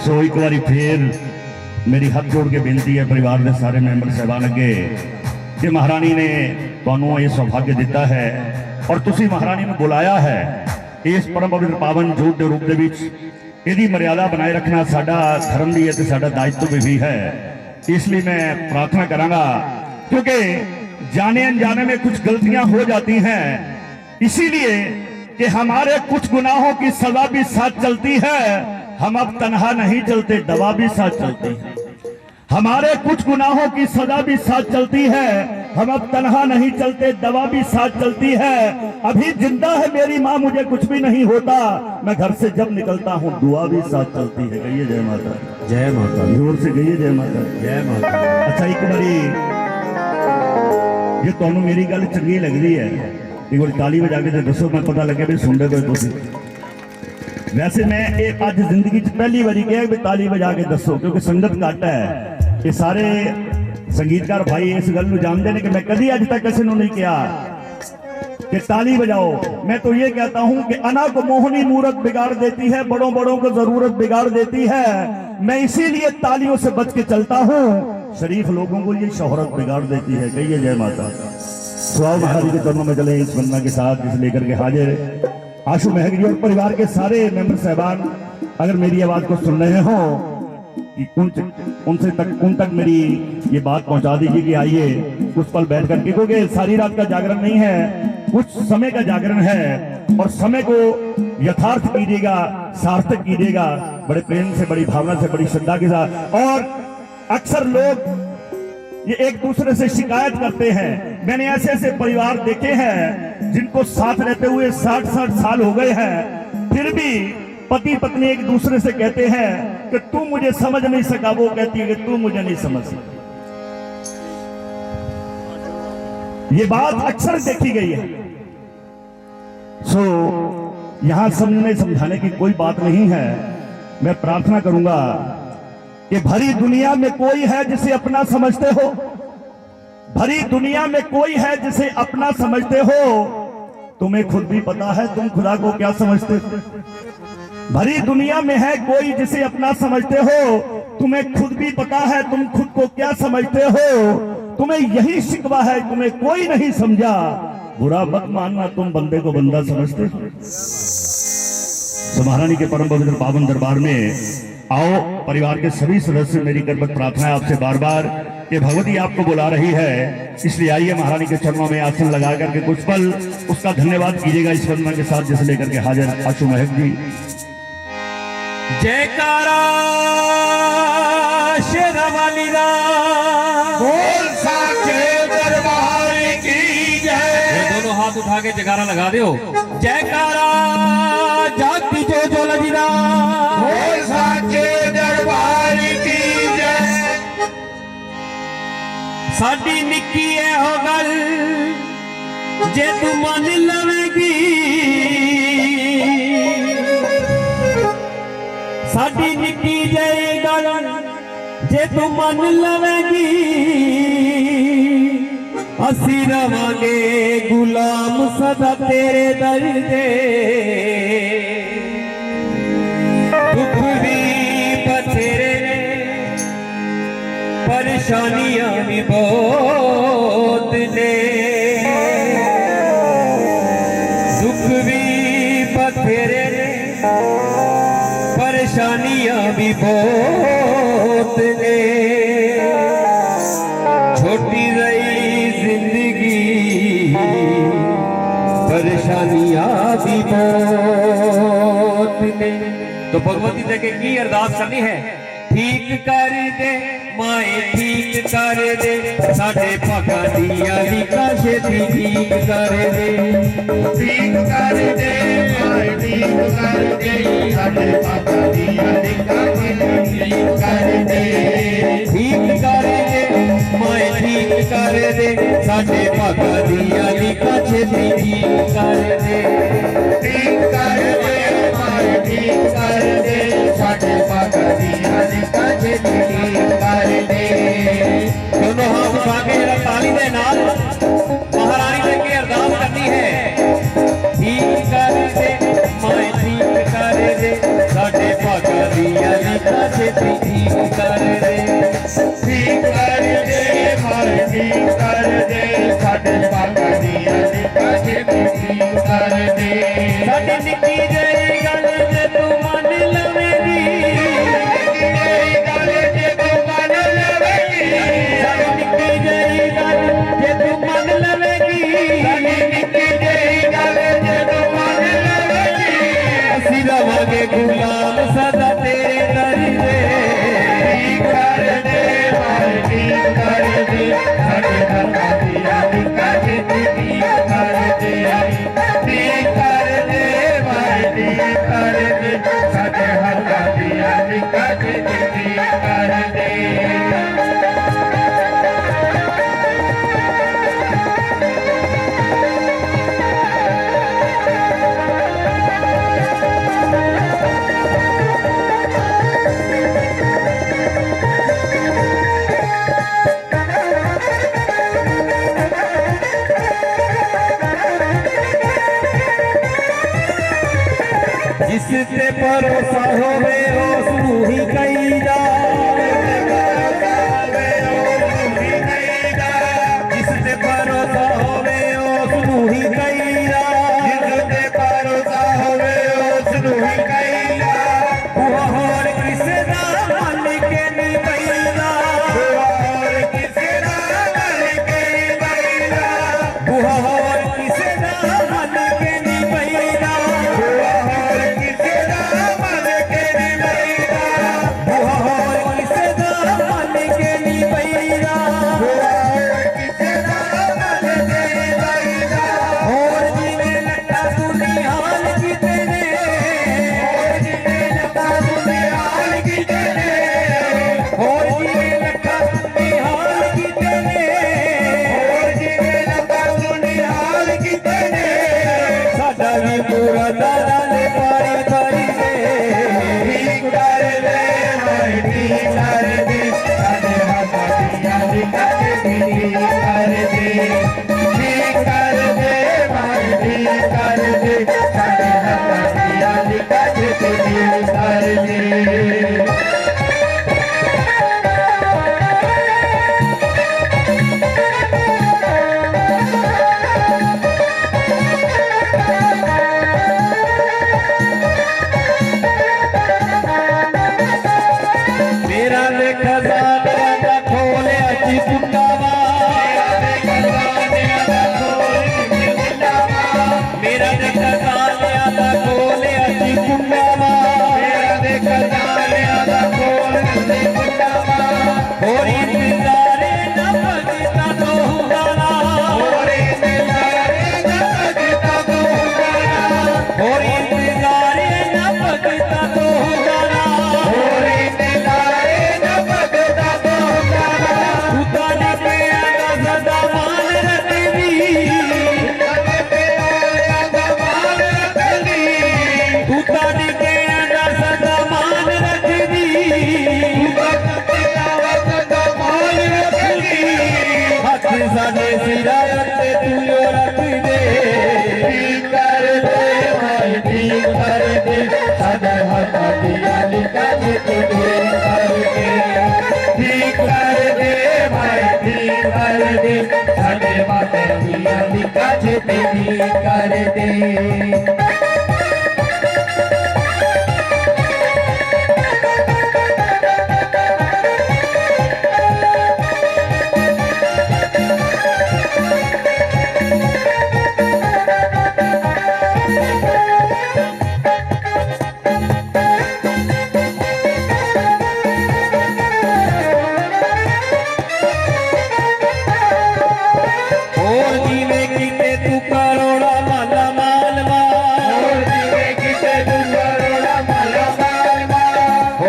सो एक बारी फिर मेरी हाथ जोड़ के बेनती है परिवार के सारे मैंबर साहबान अगे कि महारानी ने तुहानू ये सौभाग्य दिता है और तुसी महारानी ने बुलाया है इस परम पवित्र पावन जोत के रूप में। इसकी मर्यादा बनाए रखना साडा धर्म दी है, साडा दायित्व भी है। इसलिए मैं प्रार्थना करांगा, क्योंकि जाने अनजाने में कुछ गलतियां हो जाती हैं, इसीलिए कि हमारे कुछ गुनाहों की सजा भी साथ चलती है। हम अब तन्हा नहीं चलते, दवा भी साथ चलती है। हमारे कुछ गुनाहों की सजा भी साथ चलती है, हम अब तन्हा नहीं चलते, दवा भी साथ चलती है। अभी जिंदा है मेरी माँ, मुझे कुछ भी नहीं होता, मैं घर से जब निकलता हूँ दुआ भी साथ चलती है। कहिए जय माता, जय माता, जोर से कहिए जय माता, जय माता। अच्छा एक बारी ये तो मेरी गल चंगी लग रही है, एक बार ताली बजा के तो दसो, मैं पता लगे भी सुन रहे हो। वैसे मैं एक आज जिंदगी पहली बारी कहा भी ताली बजा के दसो, क्योंकि संगत घट है। ये सारे संगीतकार भाई इस गल को जानते हैं कि मैं कभी अज तक किसी ने नहीं किया कि ताली बजाओ। मैं तो ये कहता हूं कि अना को मोहनी मूरत बिगाड़ देती है, बड़ों बड़ों को जरूरत बिगाड़ देती है। मैं इसीलिए तालियों से बच के चलता हूं, शरीफ लोगों को ये शोहरत बिगाड़ देती है। कहिए जय माता। स्वाव महाराज के चरणों में चले इस वंदना के साथ, इस लेकर के हाजिर आशु महक जी और परिवार के सारे मेंबर साहबान, अगर मेरी आवाज को सुन रहे हो उन तक मेरी ये बात पहुंचा दीजिए कि आइए कुछ पल बैठ करके, क्योंकि सारी रात का जागरण नहीं है, कुछ समय का जागरण है और समय को यथार्थ कीजिएगा, सार्थक कीजिएगा, बड़े प्रेम से, बड़ी भावना से, बड़ी श्रद्धा के साथ। और अक्सर लोग ये एक दूसरे से शिकायत करते हैं। मैंने ऐसे ऐसे परिवार देखे हैं जिनको साथ रहते हुए 60-60 साल हो गए हैं, फिर भी पति पत्नी एक दूसरे से कहते हैं कि तू मुझे समझ नहीं सका, वो कहती है कि तू मुझे नहीं समझ सका। ये बात अक्सर देखी गई है। यहां समझाने की कोई बात नहीं है। मैं प्रार्थना करूंगा कि भरी दुनिया में कोई है जिसे अपना समझते हो, भरी दुनिया में कोई है जिसे अपना समझते हो, तुम्हें खुद भी पता है तुम खुदा को क्या समझते हो। भरी दुनिया में है कोई जिसे अपना समझते हो, तुम्हें खुद भी पता है तुम खुद को क्या समझते हो। तुम्हें यही शिकवा है, तुम्हें कोई नहीं समझा, बुरा मत मानना तुम बंदे को बंदा समझते हो। तो महारानी के परम पवित्र पावन दरबार में आओ परिवार के सभी सदस्य, मेरी करबत प्रार्थना है आपसे बार बार कि भगवती आपको बुला रही है, इसलिए आइए महारानी के चरणों में आसन लगा करके कुछ पल उसका धन्यवाद कीजिएगा इस वंदना के साथ, जिसे लेकर के हाजिर आशु महक जी। जयकारा शेरावाली दा बोल साचे दरबार की जय। दोनों हाथ उठा के जयकारा लगा दो। जयकारा जाति जो लजीदा, बोल साचे दरबार की जय। साडी निक्की है हो गल जे तू मन लवेगी, साडी निक्की जय गल जे तू मन लवेगी, असी रवांगे गुलाम सदा तेरे दर दे। दुख भी बथेरे परेशानियां भी बहुत ने, दुख भी बथेरे परेशानियां भी बहुत ने। छोटी रही जिंदगी परेशानियां भी बहुत ने। तो भगवती से की अरदास करनी है, ठीक कर दे माए ठीक कर दे, साढ़े भागा दिया लिखा छेती ठीक कर दे। ठीक कर दे माए ठीक कर दे, साढ़े भागा दिया लिखा छेती ठीक कर दे। ठीक कर दे माए ठीक कर दे, साढ़े भागा दिया लिखा छेती ठीक कर दे। ठीक कर दे माए ठीक कर दे, साढ़े भागा दिया लिखा छेती ठीक कर दे। दोनों हाथ उठा के जरा ताली दे नाल महारानी से की अरदास करनी है। ठीक कर दे माए ठीक कर दे, साढ़े भागा दिया लिखा छेती ठीक कर दे। ठीक कर दे माए ठीक कर दे, साढ़े भागा दिया लिखा छेती ठीक कर दे। साडी निक्की जई गल जे तू मन लवेगी, गल जे तू मन लवेगी, जिस ते भरोसा होवे उस नूं ही कहीदा जिस ते भरोसा होवे उस नूं ही कहीदा बुआ होर किसे दा मन के नहीं पईदा बुआ होर किसे दा मन के नहीं पईदा और जिवें लट्टा सुनिहाल कीते ने और जिवें लट्टा सुनिहाल कीते ने साडा भी पूरा दादा ले पारी पारी दे ठीक कर दे भाई ठीक कर दे साडे हाथा दिया लिखा के ठीक कर दे ठीक कर दे भाई ठीक कर दे साडे हाथा दिया लिखा के ठीक कर दे मेरा देखा ज़ालिया दा खोले अची कुंडावा मेरा देखा ज़ालिया दा खोले अची कुंडावा और इंतज़ारे न भगता तो हुगाना और इंतज़ारे न भगता तो हुगाना उताने पे आगा सदा मान रखदी उताने पे आगा सदा मान रखदी हाथ साडे सिरा ते तू रख दे ठीक कर दे भाई ठीक कर दे साडे हाथा दिया लिखा के ठीक कर दे ठीक कर दे भाई ठीक कर दे साडे माथे दिया लिखा के ठीक कर दे और जीवे कीते तू करोड़ा माला मालवा और जीवे कीते तू करोड़ा माला मालवा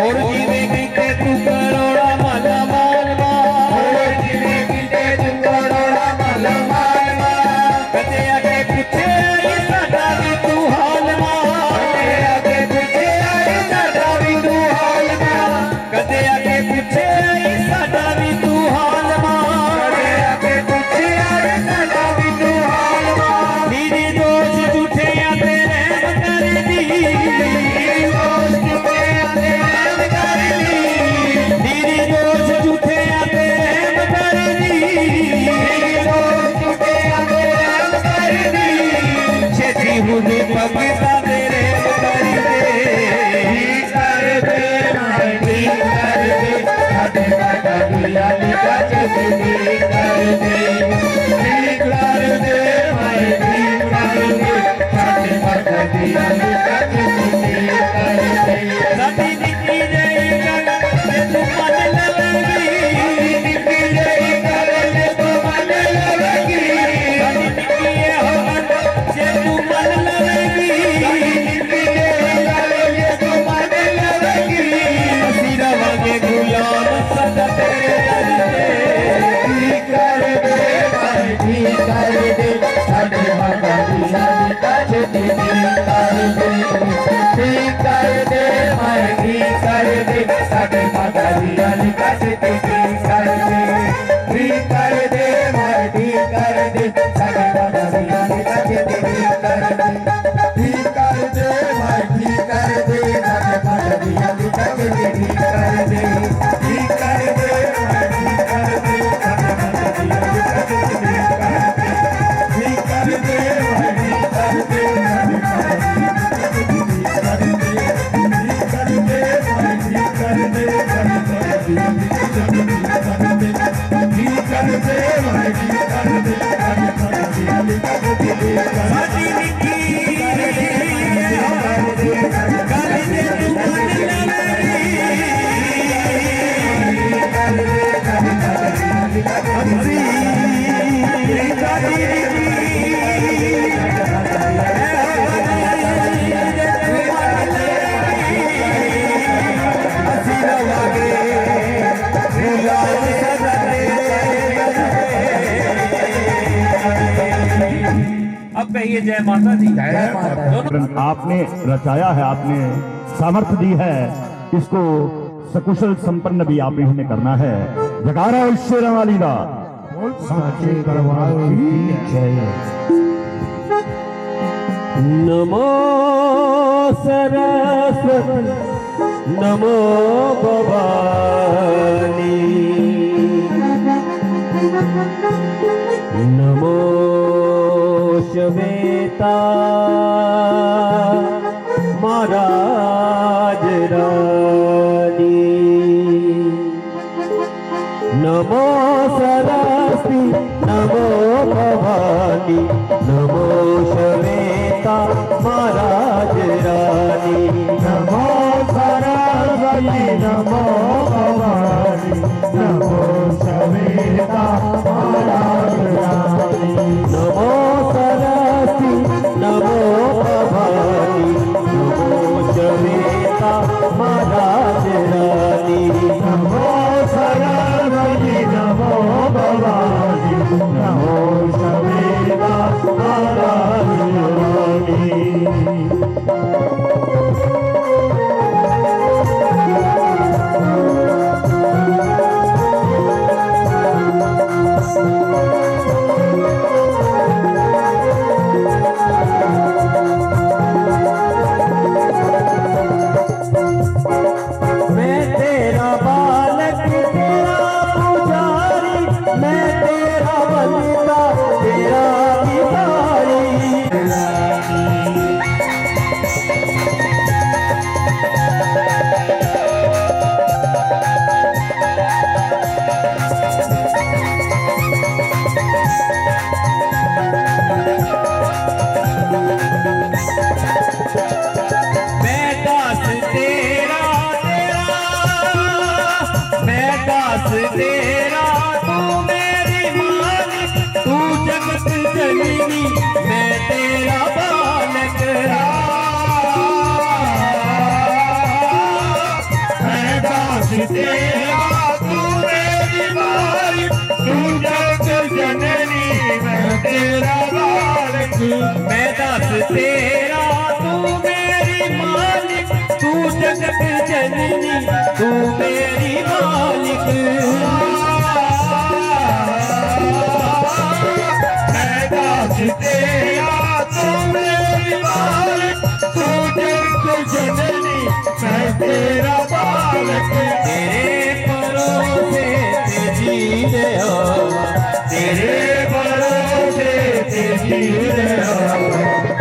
और जीवे कीते तू करोड़ा माला मालवा और जीवे कीते तू करोड़ा माला मालवा कदे आगे पूछे आई साडा भी तू हालवा कदे आगे पूछे आई साडा भी तू हालवा कदे आगे पूछे आई साडा भी तू हालवा कदे आगे पूछे आई साडा भी तू हालवा दीदी दोस्त झूठे आते रहम कर दी दीदी दोस्त झूठे आते रहम कर दी दीदी दोस्त झूठे आते रहम कर दी दीदी दोस्त झूठे आते रहम कर दी छेती हुदे भगता दे रहम कर दे ठीक कर दे भाई ठीक कर दे साडे माता दिया लिखा के ठीक कर दे ठीक कर दे भाई ठीक कर दे साडे माता दिया लिखा के ठीक कर दे साडी निक्की जई गल जे तू मन लवेगी निक्की जई गल जे तू मन लवेगी साडी निक्की हो गल जे तू मन लवेगी साडी निक्की जई गल जे तू मन लवेगी असीं रवांगे गुलाम सदा तेरे दर ते ठीक कर दे भाई ठीक कर दे साडे माता दिया लिखा के ठीक कर दे ठीक कर दे भाई ठीक कर दे साडे माता दिया लिखा के ठीक कर दे ठीक कर दे भाई ठीक कर दे साडे माता दिया लिखा के ठीक कर दे ठीक कर दे भाई ठीक कर साडी निकी गल जे तू मन लवेगी साडी अब कहिए जय माता दी। आपने रचाया है, आपने सामर्थ्य दी है, इसको सकुशल संपन्न भी आप ही ने करना है। जगारा ईश्वर वाली दा साचे दरबार की जय। नमो सरस्वती नमो भवानी नमो श्वेता महाराज रानी नमो सरस्वती नमो भवानी नमो श्वेता महाराज रानी नमो सरस्वती नमो भवानी नमो श्वेता महाराज रानी नमो सरस्वती नमो भवानी नमो श्वेता महाराज रानी नमो सरस्वती नमो भवानी नमो श्वेता महाराज रानी। मैं तेरा बालक तेरा पुजारी मैं तेरा बंदा तेरा भिखारी मैं दास तेरा मैं दास तेरा तू मेरी मालिक तू जगत जननी मैं तेरा बालक मैं दास तेरा तू मेरी मालिक तू जगत जननी मैं तेरा बालक मैं दास तेरा तू मेरी मालिक तू जगत जननी तू मेरी मालिक मैं दास तेरा तू मेरी मालिक तू जगत जननी मैं तेरा बालक तेरे भरोसे ते जी रहा तेरे भरोसे ते जी रहा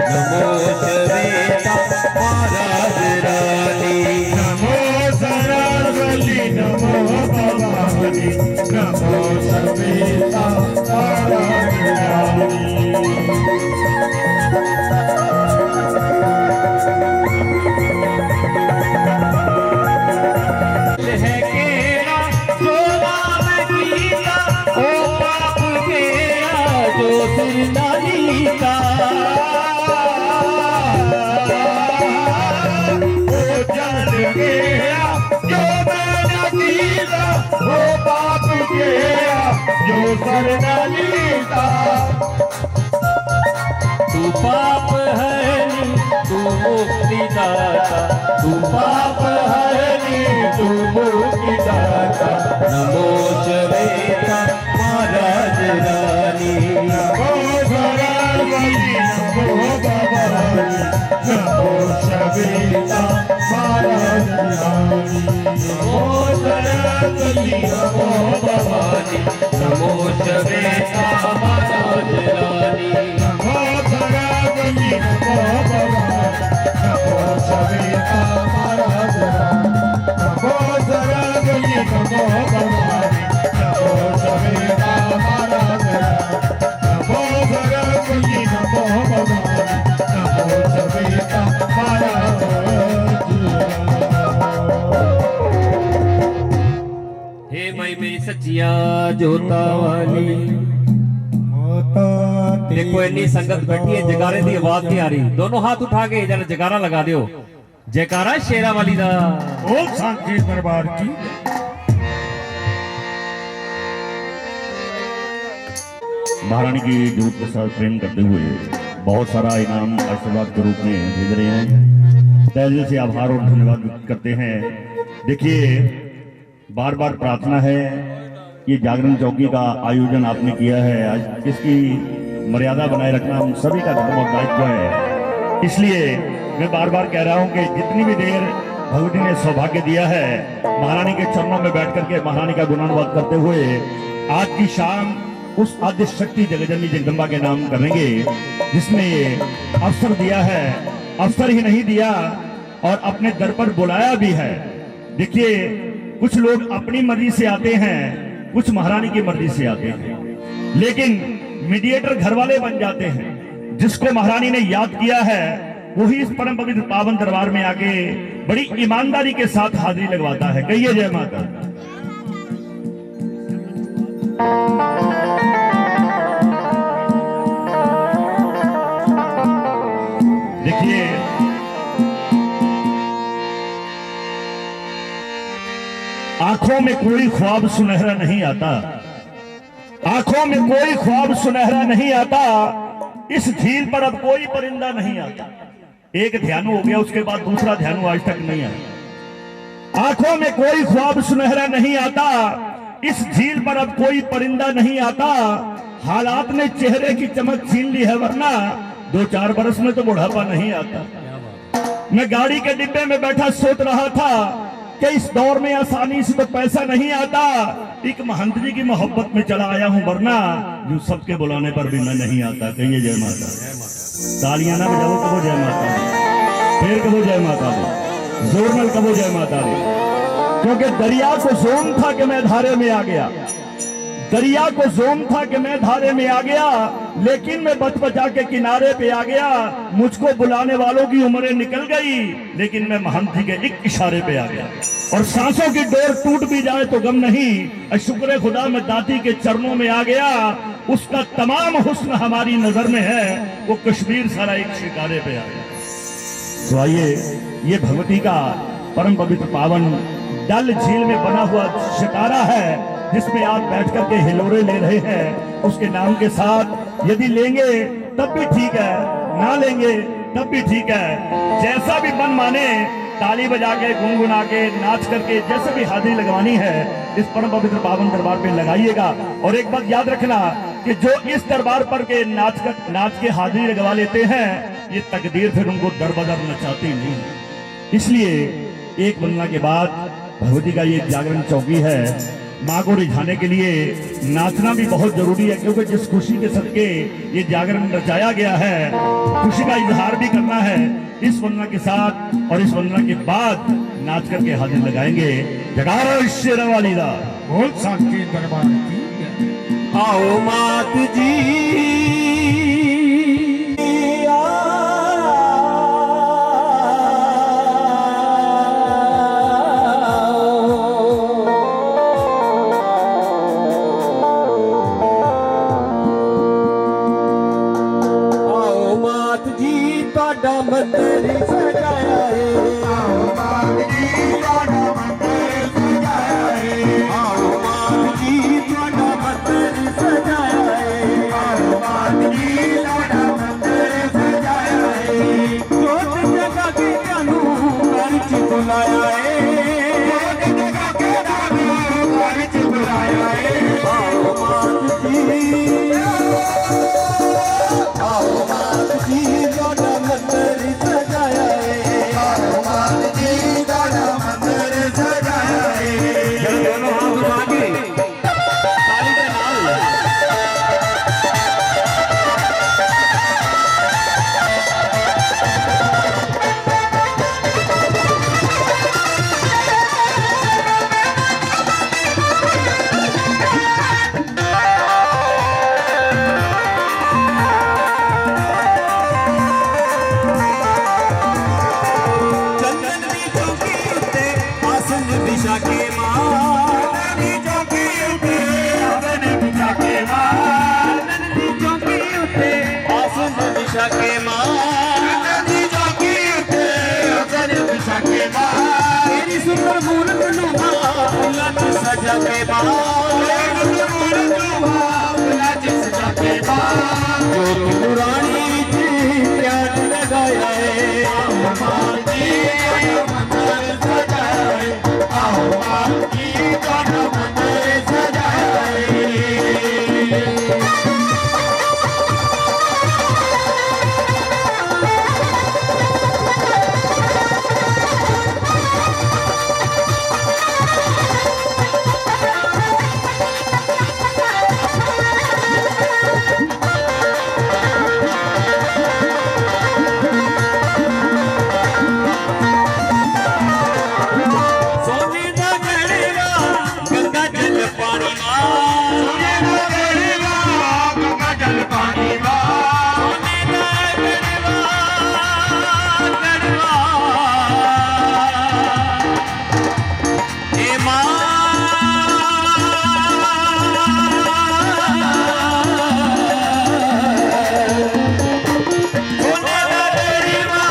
नमो श्वेता महाराज रानी नमो सरस्वती नमो भवानी नमो श्वेता महाराज रानी। है केरा जो नाम गीता ओ पाप केरा जो सिर नालीता ओ जान गया जो मैंने कीता वो पाप गया जो सर न लीता तू पाप हरनी तू मुक्ति दाता तू पाप हरनी तू मुक्ति दाता नमो श्वेता महाराज रानी नमो सरस्वती नमो भवानी नमो श्वेता महाराज रानी। नमो सरस्वती नमो भवानी नमो श्वेता महाराज रानी नमो सरस्वती नमो भवानी नमो श्वेता महाराज रानी। नमो सरस्वती नमो भवानी नमो श्वेता महाराज जोता वाली। देखो इतनी संगत बैठी है, जगारे की आवाज नहीं आ रही। दोनों हाथ उठा के जरा जगारा लगा दियो। जयकारा शेरा वाली दा। बोल सांची दरबार की। महारानी की जूत के साथ प्रेम करते हुए बहुत सारा इनाम आशीर्वाद के रूप में भेज रहे हैं। तहे दिल से आभार और धन्यवाद करते हैं। देखिए, बार बार प्रार्थना है, ये जागरण चौकी का आयोजन आपने किया है, आज इसकी मर्यादा बनाए रखना हम सभी का धर्म और दायित्व है। इसलिए मैं बार बार कह रहा हूं कि जितनी भी देर भगवती ने सौभाग्य दिया है, महारानी के चरणों में बैठ करके महारानी का गुणानुवाद करते हुए आज की शाम उस आद्य शक्ति जगजननी जगदम्बा के नाम करेंगे, जिसने ये अवसर दिया है। अवसर ही नहीं दिया और अपने दर पर बुलाया भी है। देखिए, कुछ लोग अपनी मर्जी से आते हैं, कुछ महारानी की मर्जी से आते हैं, लेकिन मीडिएटर घर वाले बन जाते हैं। जिसको महारानी ने याद किया है वही इस परम पवित्र पावन दरबार में आके बड़ी ईमानदारी के साथ हाजिरी लगवाता है। कहिए जय माता। देखिए, आंखों में कोई ख्वाब सुनहरा नहीं आता, आंखों में कोई ख्वाब सुनहरा नहीं आता, इस झील पर अब कोई परिंदा नहीं आता। एक ध्यानु हो गया, उसके बाद दूसरा ध्यानु आज तक नहीं आया। आंखों में कोई ख्वाब सुनहरा नहीं आता, इस झील पर अब कोई परिंदा नहीं आता। हालात ने चेहरे की चमक छीन ली है, वरना 2-4 बरस में तो बुढ़ापा नहीं आता। मैं गाड़ी के डिब्बे में बैठा सोच रहा था कि इस दौर में आसानी से तो पैसा नहीं आता। एक महंत जी की मोहब्बत में चला आया हूं, वरना जो सबके बुलाने पर भी मैं नहीं आता। कहिए जय माता। तालियां ना बजाओ, कहो जय माता। फिर कहो जय माता दी, जोर में कहो जय माता दी। क्योंकि दरिया को जोम था कि मैं धारे में आ गया, दरिया को जोम था कि मैं धारे में आ गया, लेकिन मैं बच बचा के किनारे पे आ गया। मुझको बुलाने वालों की उम्रें निकल गई, लेकिन मैं महंत जी के एक इशारे पे आ गया। और सांसों की डोर टूट भी जाए तो गम नहीं, शुक्र खुदा मैं दाती के चरणों में आ गया। उसका तमाम हुस्न हमारी नजर में है, वो कश्मीर सारा एक शिकारे पे आ गया। तो आइए, ये भगवती का परम पवित्र पावन डल झील में बना हुआ शिकारा है, जिसमें आप बैठ करके हिलोरे ले रहे हैं। उसके नाम के साथ यदि लेंगे तब भी ठीक है, ना लेंगे तब भी ठीक है। जैसा भी मन माने, ताली बजा के, गुनगुना के, नाच करके, जैसे भी हाजिरी लगवानी है इस परम पवित्र पावन दरबार पे लगाइएगा। और एक बात याद रखना कि जो इस दरबार पर के नाच के हाजिरी लगवा लेते हैं, ये तकदीर फिर उनको दर बदर नचाती नहीं। इसलिए एक वंदना के बाद भगवती का ये जागरण चौकी है, माँ को रिझाने के लिए नाचना भी बहुत जरूरी है। क्योंकि जिस खुशी के सदके ये जागरण रचाया गया है, खुशी का इजहार भी करना है इस वंदना के साथ। और इस वंदना के बाद नाच करके हाजिर लगाएंगे। जयकारा शेरा वाली दा। बोल सांची दरबार की। आओ मात जी मंदिर सजाया है, आओ मात जी ਤੁਹਾਡਾ ਮੰਦਰ ਸਜਾਇਆ ਹੈ, आओ मात जी ਤੁਹਾਡਾ ਮੰਦਰ ਸਜਾਇਆ ਹੈ, आओ मात जी ਤੁਹਾਡਾ ਮੰਦਰ ਸਜਾਇਆ ਹੈ। ਜੋਤ ਜਗਾ ਕੇ ਤੁਹਾਨੂੰ ਘਰ ਚ ਬੁਲਾਇਆ ਹੈ, ਜੋਤ ਜਗਾ ਕੇ ਤੁਹਾਨੂੰ ਘਰ ਚ ਬੁਲਾਇਆ ਹੈ। आओ मात जी, आओ मात जी ਤੁਹਾਡਾ ਮੰਦਰ सजाया सजा के जो तू रानी जी प्यार लगाया है सोने दा गढ़वा गंगा जल पानी सोने दा गढ़वा गंगा जल पानी सोने दा गढ़वा ए मां सोने दा गढ़वा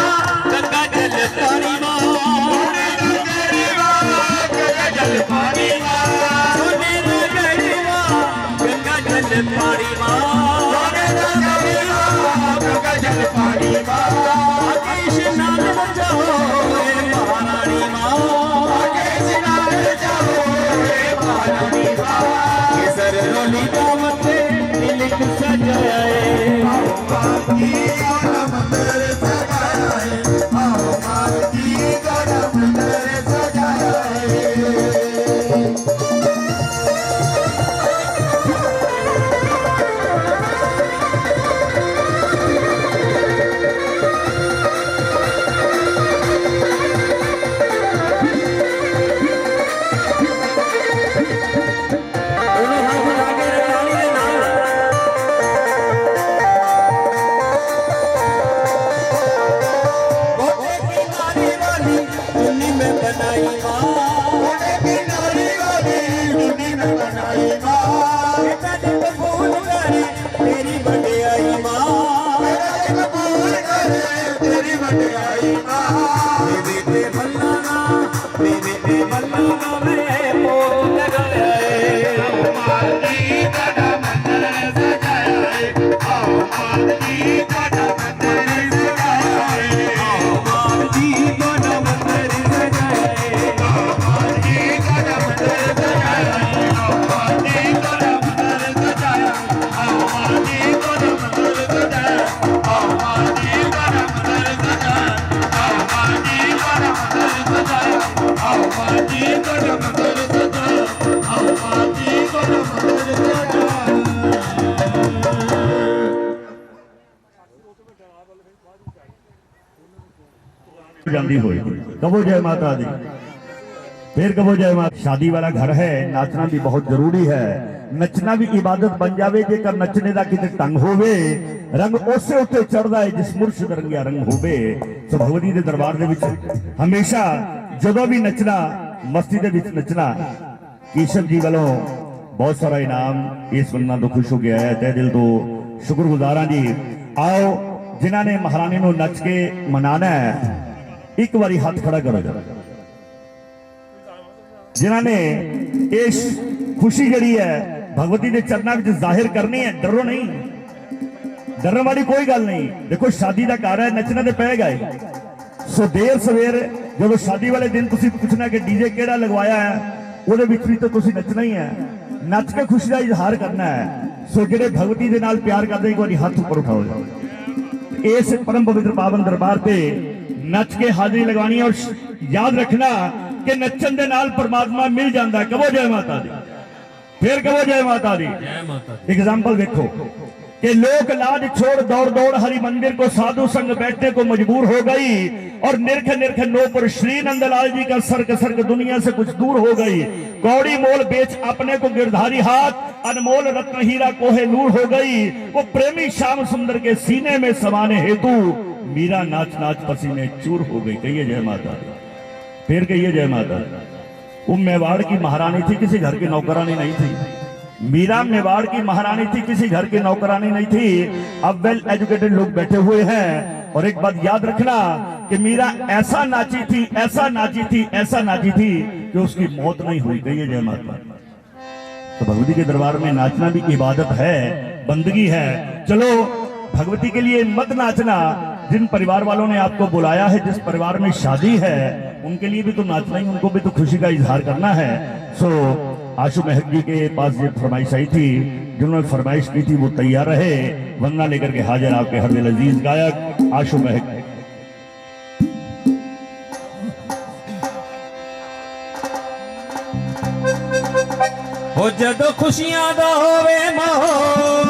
गंगा जल पानी सोने दा गढ़वा गंगा जल पानी गंगा जल पानी आगे स्नान जाओ रे महारानी आगे स्नान जाओ रे महारानी केसर रोली दावत तिलक सजाया है मंदिर सजाया है मंदिर सजाया है बनाई फूल करे तेरी बड़ाई तेरी बड़ाई बेटे मल्लाना बेटे मल्लाना में फूल लगाया माली गड़ा मंदिर सजाया है माली गड़ा मंदिर सजाया है माली गड़ा मंदिर जाती हुई कबो जय माता दी फिर कबो जय माता। शादी वाला घर है, नाचना भी बहुत जरूरी है, नचना भी इबादत बन जावे जेकर नचने का किते ढंग होवे रंग उसे उत्ते चढ़दा है जिस मुर्शिद रंगिया रंग होवे। सो भगवती दे दरबार दे विच हमेशा जदों भी नचना मस्ती दे विच नचना ईश्वर जी वालों बहुत सारा इनाम इस बंदा तो खुश हो गया है। तह दिल तो शुक्रगुजार हाँ जी। आओ जिन्हों ने महारानी को नच के मनाना है एक बारी हाथ खड़ा करो जरा। जिन्होंने इस खुशी जड़ी है भगवती के चरणों में जाहिर करनी है, डरो नहीं, डरने वाली कोई गल नहीं। देखो शादी का घर है, नचना तो पेगा है। सो देर सवेर जो शादी वाले दिन तुसी पूछना कि डीजे केड़ा लगवाया है ਉਹਦੇ ਵਿੱਚ भी तो तुसी नचना ही है, नच के खुशी का इजहार करना है। सो जेडे भगवती के नाल प्यार करते एक बार हाथ ऊपर उठाओ। इस परम पवित्र पावन दरबार पे नच के हाजिरी लगवानी है और याद रखना कि नचन दे नाल परमात्मा मिल जाता है। कहो जय माता दी, फिर कहो जय माता दी। एग्जाम्पल देखो कि लोक लाज छोड़ दौड़ दौड़ हरि मंदिर को साधु संग बैठने को मजबूर हो गई और निरख निरख नोपुर श्री नंदलाल जी का सर्क सर्क दुनिया से कुछ दूर हो गई। कौड़ी मोल बेच अपने को गिरधारी हाथ अनमोल रत्न हीरा कोहे नूर हो गई। वो प्रेमी श्याम सुंदर के सीने में समाने हेतु मीरा नाच नाच पसीने चूर हो गई। कहिए जय माता दी, फिर कहिए जय माता दी। वो मेवाड़ की महारानी थी, किसी घर की नौकरानी नहीं थी। मीरा मेवाड़ की महारानी थी, किसी घर की नौकरानी नहीं थी। अब वेल एजुकेटेड लोग बैठे हुए हैं और एक बात याद रखना कि मीरा ऐसा नाची थी, ऐसा नाची थी, ऐसा नाची थी कि उसकी मौत नहीं हुई। कहिए जय माता। तो भगवती के दरबार में नाचना भी इबादत है, बंदगी है। चलो भगवती के लिए मत नाचना, जिन परिवार वालों ने आपको बुलाया है, जिस परिवार में शादी है, उनके लिए भी तो नाचना ही, उनको भी तो खुशी का इजहार करना है। सो आशु महक जी के पास ये फरमाइश आई थी, जिन्होंने फरमाइश की थी वो तैयार रहे। वंदना लेकर के हाजिर आपके हर दिल अजीज गायक आशु महक। हो जदों खुशियां दा होवे माहौल,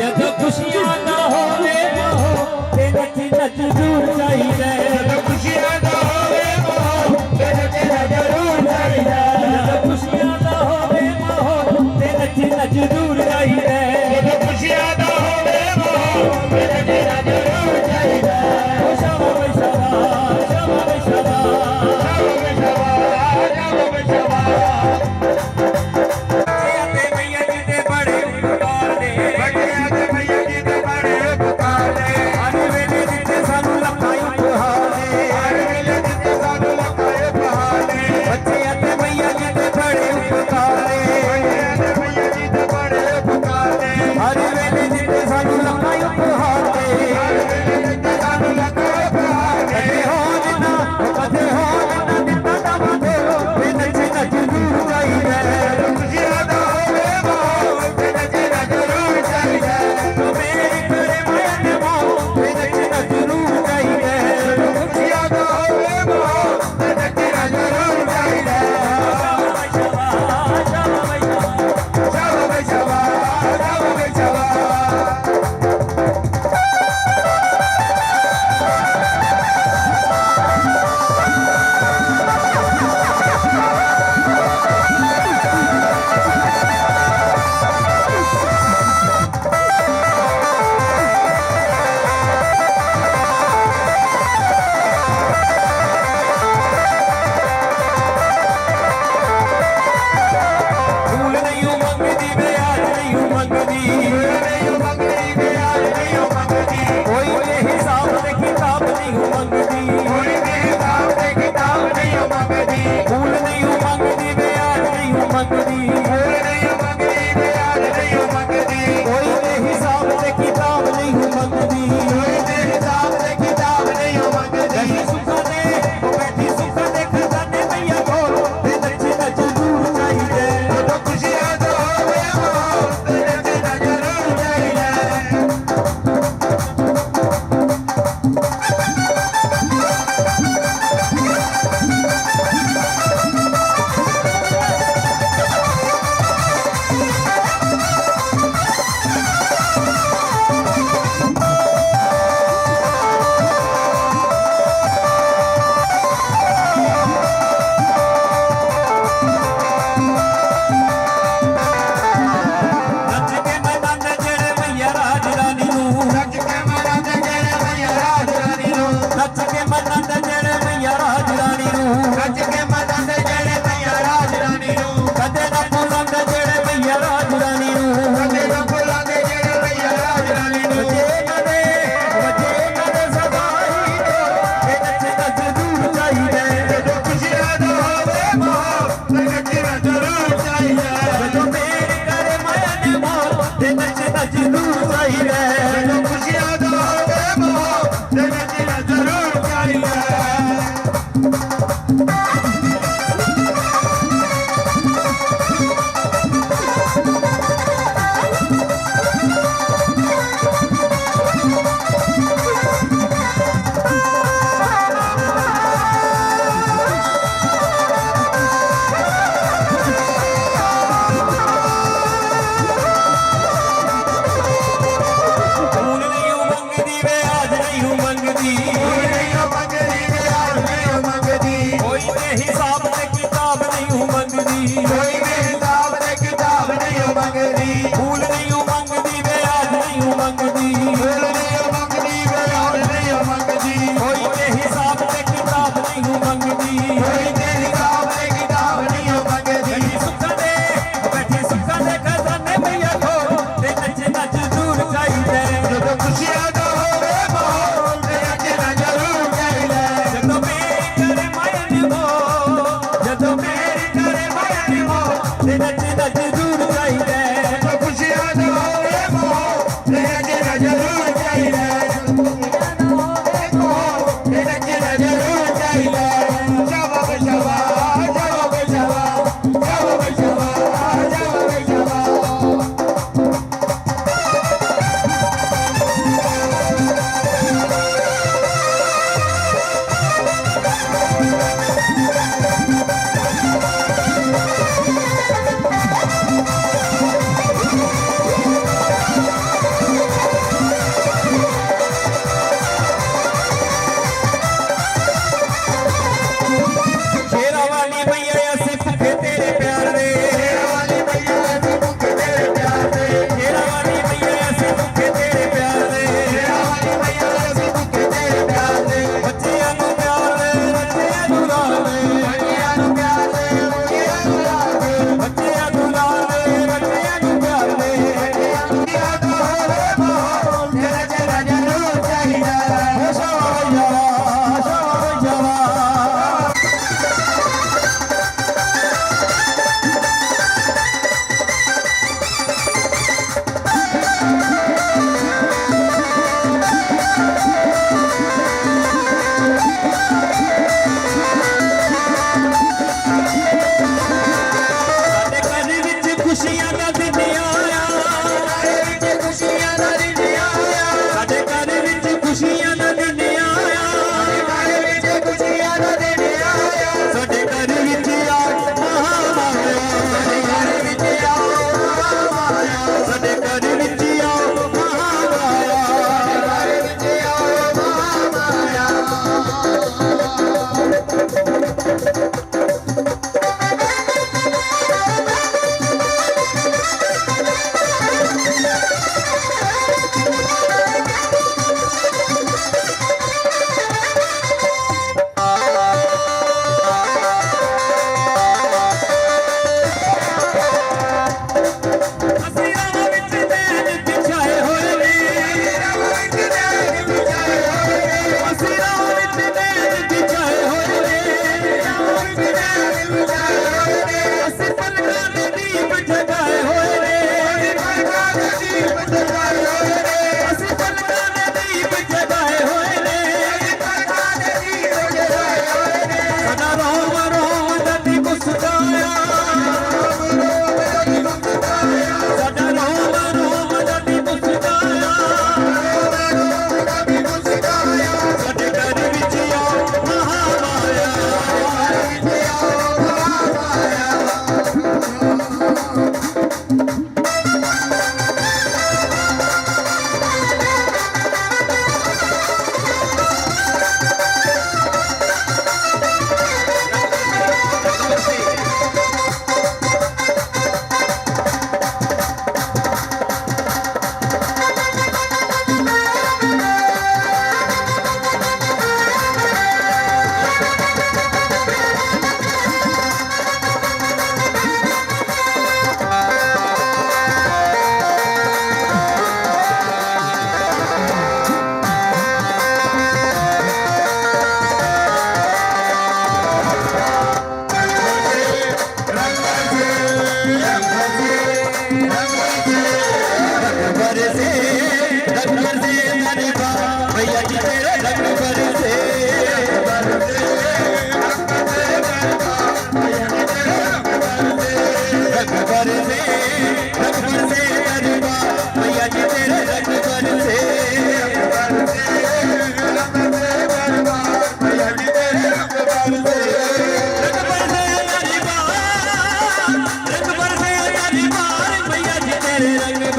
जदों खुशियां दा होवे माहौल ते नच नच दूर चाहिए। जदों खुशियां दा होवे माहौल ते नच नच दूर चाहिए। जदों खुशियां दा होवे माहौल ते नच नच दूर चाहिए। जदों खुशियां दा होवे माहौल ते नच नच दूर चाहिए।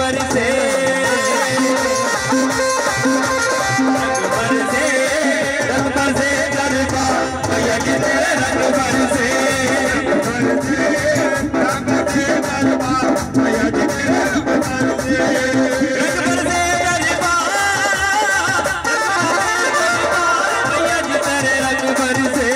बरसे रंग बरसे दरबार मैया जी तेरे रंग बरसे मैया जी तेरे रंग बरसे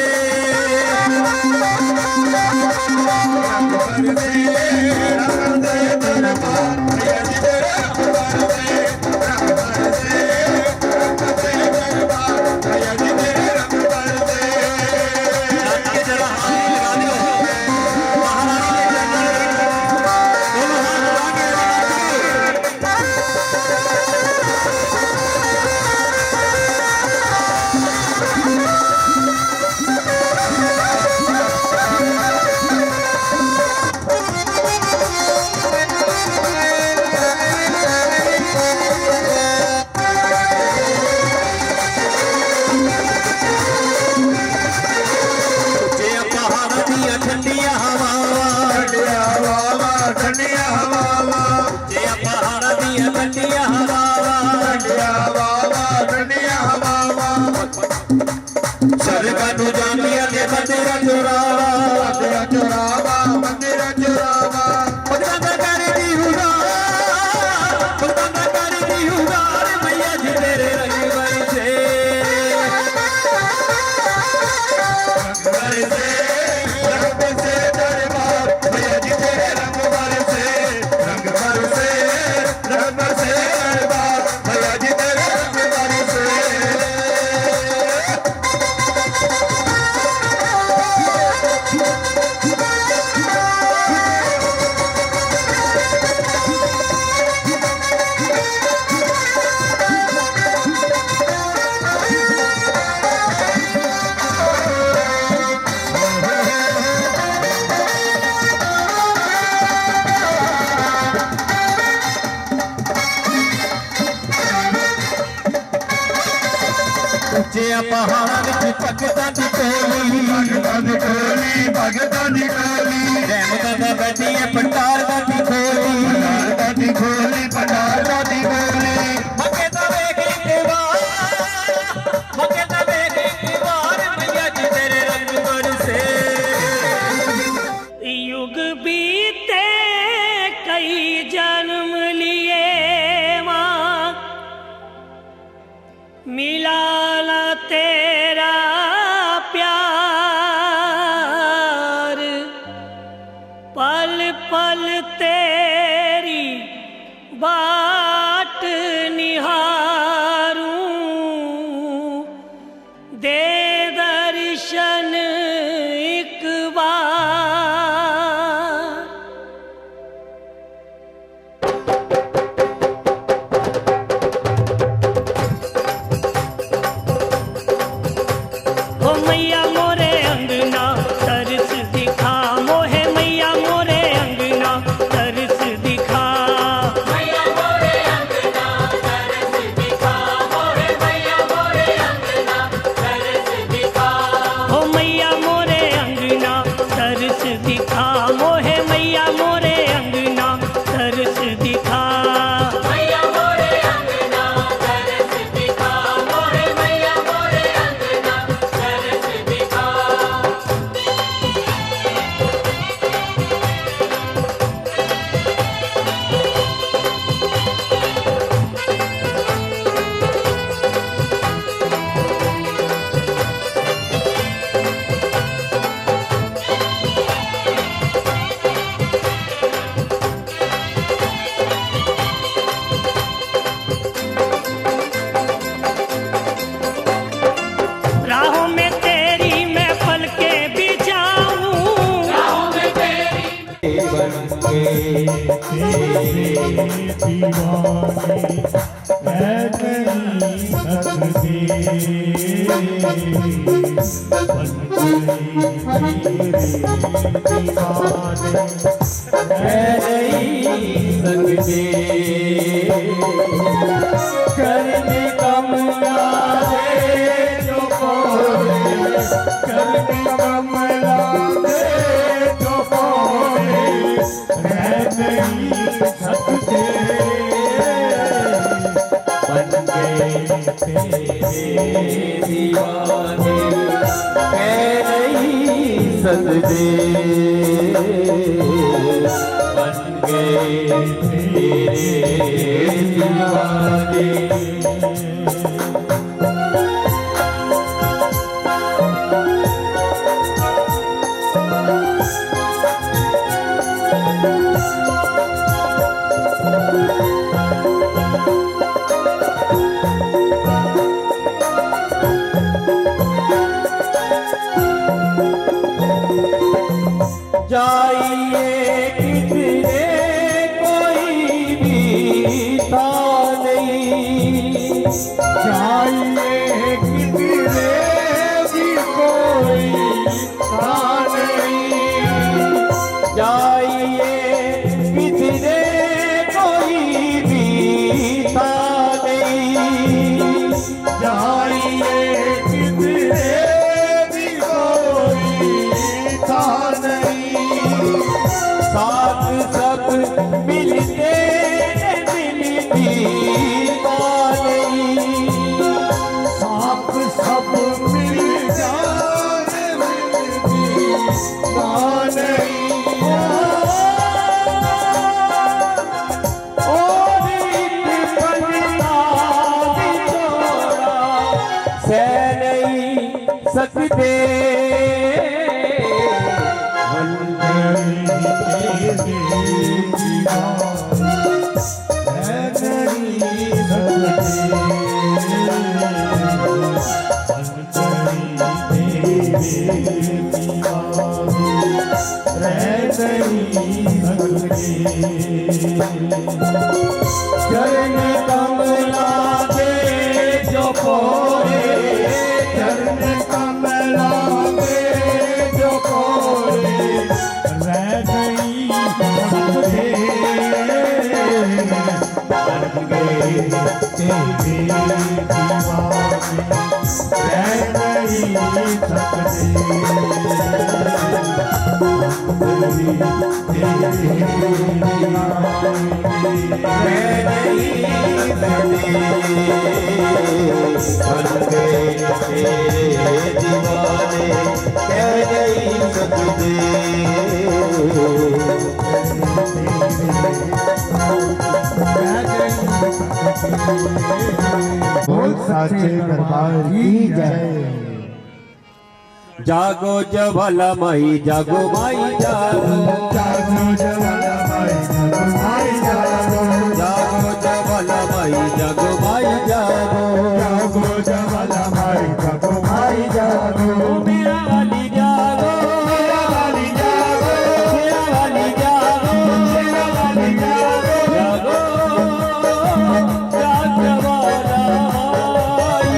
मैया जी तेरे रंग बरसे पहाड़ विच भगतां दी टोली रहमतां दा बैठी है पंडाल दी खोली मके दा वेख एक बार मैया जी तेरे रंग बरसे युग बीते कई जन्म लिए माँ मिला ना तेरा प्यार पल पल तेरी बाट निहारूं दे दर्शन एक बार। ओ मैया मोरे अंगना तरस दिखा मोहे मैया मोरे अंगना तरस दिखा मैया मोरे अंगना तरस दिखा मोरे मैया मोरे अंगना तरस दिखा ओ मैया मोरे अंगना तरस दिखा मोहे मैया मोरे अंगना तरस दिखा मैया मोरे अंगना तरस दिखा मोरे मैया मोरे अंगना तरस दिखा राहों में तेरी मैं पल के बिछाऊं राहों में तेरी करने कमला दे जो करने कमला दे जो रह नहीं सकते सकते बन गए तेरे दीवाने। जाइए किधरे कोई भी था नहीं, जाइए किधरे भी कोई था नहीं, जाइए किधरे कोई भी था नहीं, जाइए किधरे भी कोई था नहीं, साथ सब मिलते मिलती नहीं, साथ सब मिल जाए मिलती नहीं। और एक बंदा भी छोड़ा सह नहीं सकते चरण कमला दे जो कोरे, चरण कमला में जो कोरे रह गई सबके बन गए तेरे दीवाने, रह गई बोल साचे दरबार की जय। जागो जवाला माई जागो माई जागो, जागो जवाला माई जागो माई जागो, जागो जवाला माई जागो माई जागो, जागो जवाला माई जागो माई जागो, मेरा वाली जागो, मेरा वाली जागो, मेरा वाली जागो, मेरा वाली जागो, जागो जवाला माई।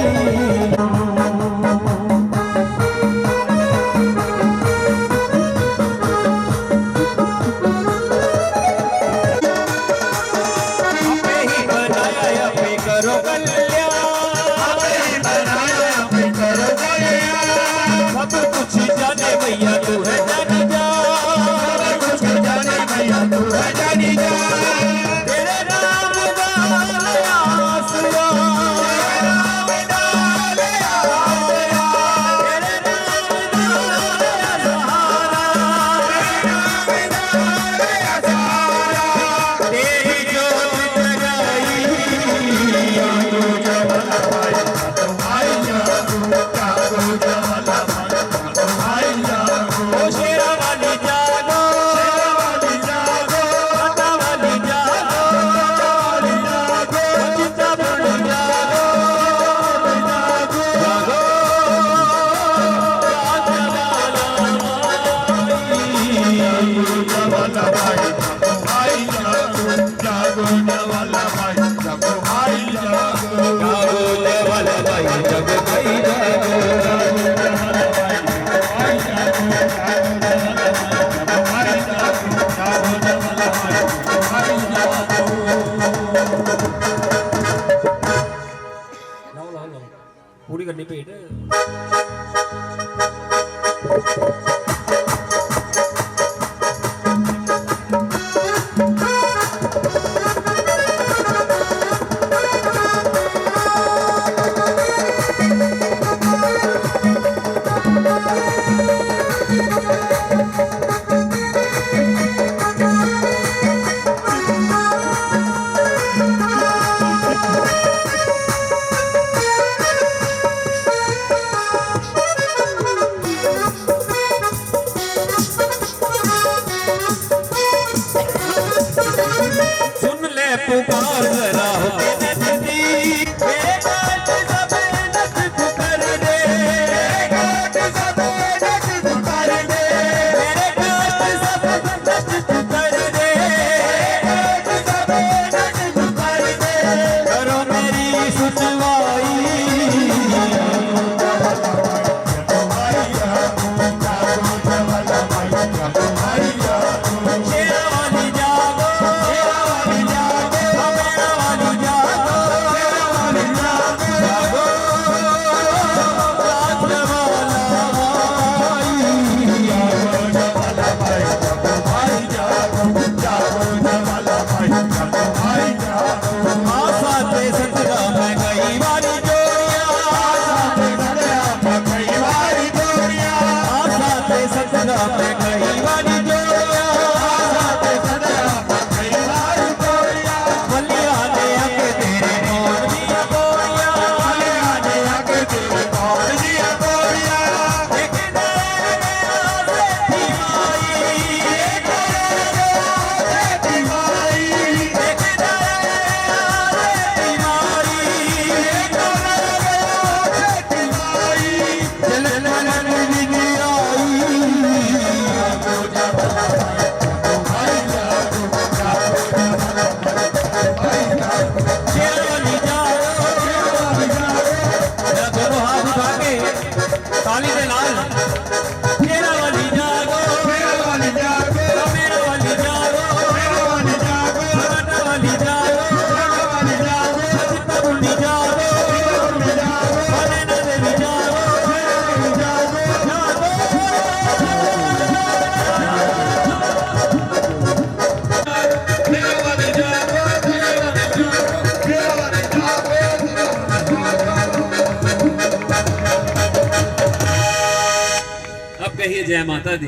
जय माता दी।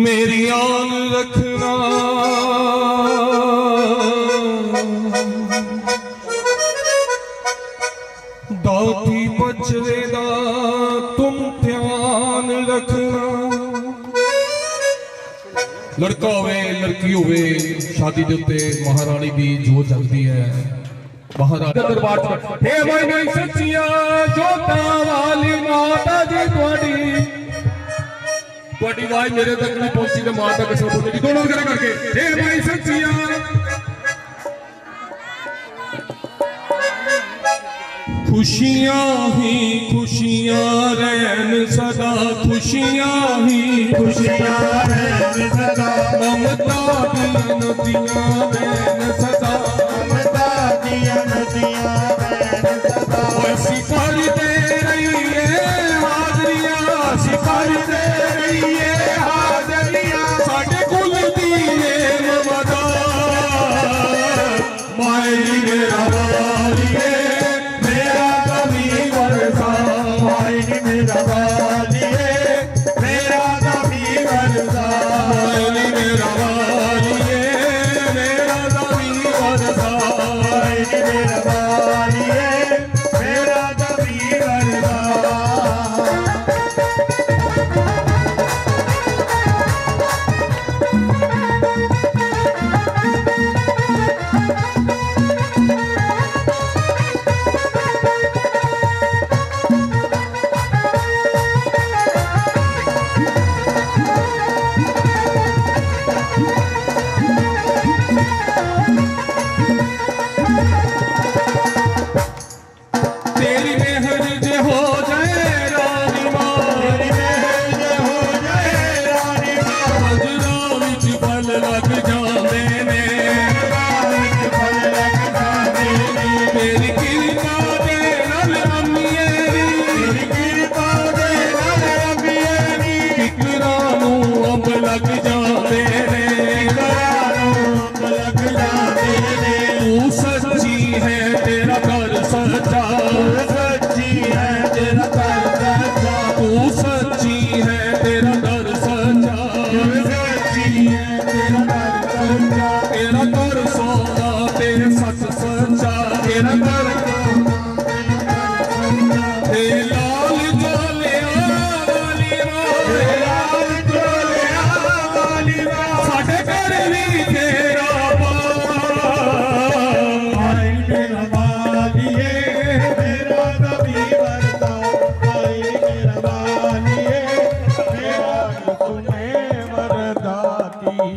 मेरी आन रखना दाती बचवे दा तुम ध्यान रखना। लड़का होवे लड़की होवे शादी दे उत्ते महारानी दी जो जगदी है महारानी दरबार च हे भाई सच्चिया जोता वाली माता जी ਤੁਹਾਡੀ आवाज मेरे तक नहीं पहुंची तो माता कसम बोलेगी दोनों जगह करके हे भाई सच्चिया। खुशियां ही खुशियां रहन सदा खुशियां ही खुशियां रहन सदा ममता दी नदियां रहन सदा ममता दी नदियां रहन सदा। ओए सिपाही दे रही है हाजरियां सिपाही दे रही है हाजरियां साडे कुल दी ममता माए जी मेरा वालिए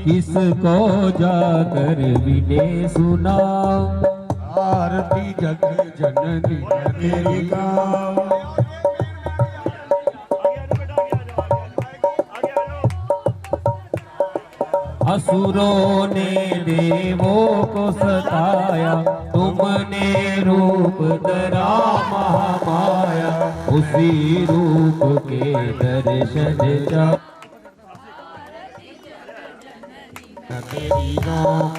किसको जाकर विदे सुना आरती जग जननी मेरी गाँव। असुरों ने देवों को सताया तुमने रूप धरा महामाया उसी रूप के दर्शन जा तेरी गाँव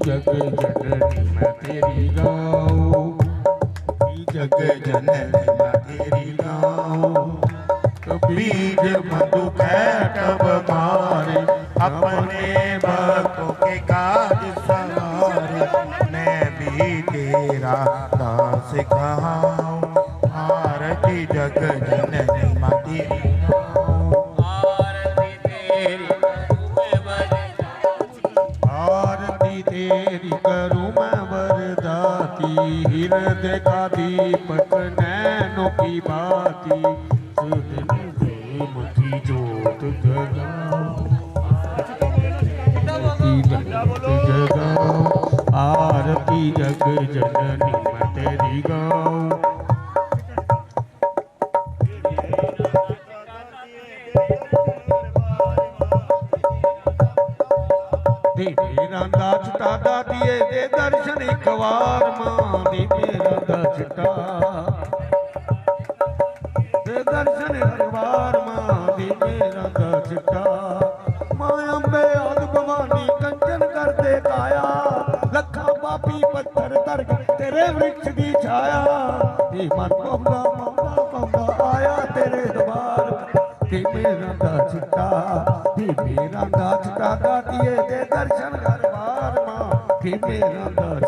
जग जननी मैं तेरी गाँव जग जननी मैं तेरी गाँव। बीज मधु कैटब मारे अपने भक्तों के काज सवारे मैं भी तेरा दास कहूँ आरती जग जननी मैं तेरी तेरी करूँ मैं वरदाती हृदय का दीपक नैनों की बाती की जोत जगाओ आरती जग जननी मैं तेरी गाँव। मेरा दाचटा दादिए दे दर्शन एक बार मां दे मेरा दाचटा दे दर्शन एक बार मां दे मेरा दाचटा मां अम्बे आद भवानी कंचन कर दे काया लखा पापी पत्थर दर्ग तेरे वृक्ष की छाया हे मन पवला मौला ਤੇਰੇ ਦਰਬਾਰ ਧੀਮੇ ਰੰਗਾ ਚਿੱਟਾ ਧੀਮੇ ਰੰਗਾ ਚਿੱਟਾ ਦਾਤੀਏ ਦੇ ਦਰਸ਼ਨ ਕਰ ਬਾਰ ਮਾਂ ਧੀਮੇ ਰੰਗਾ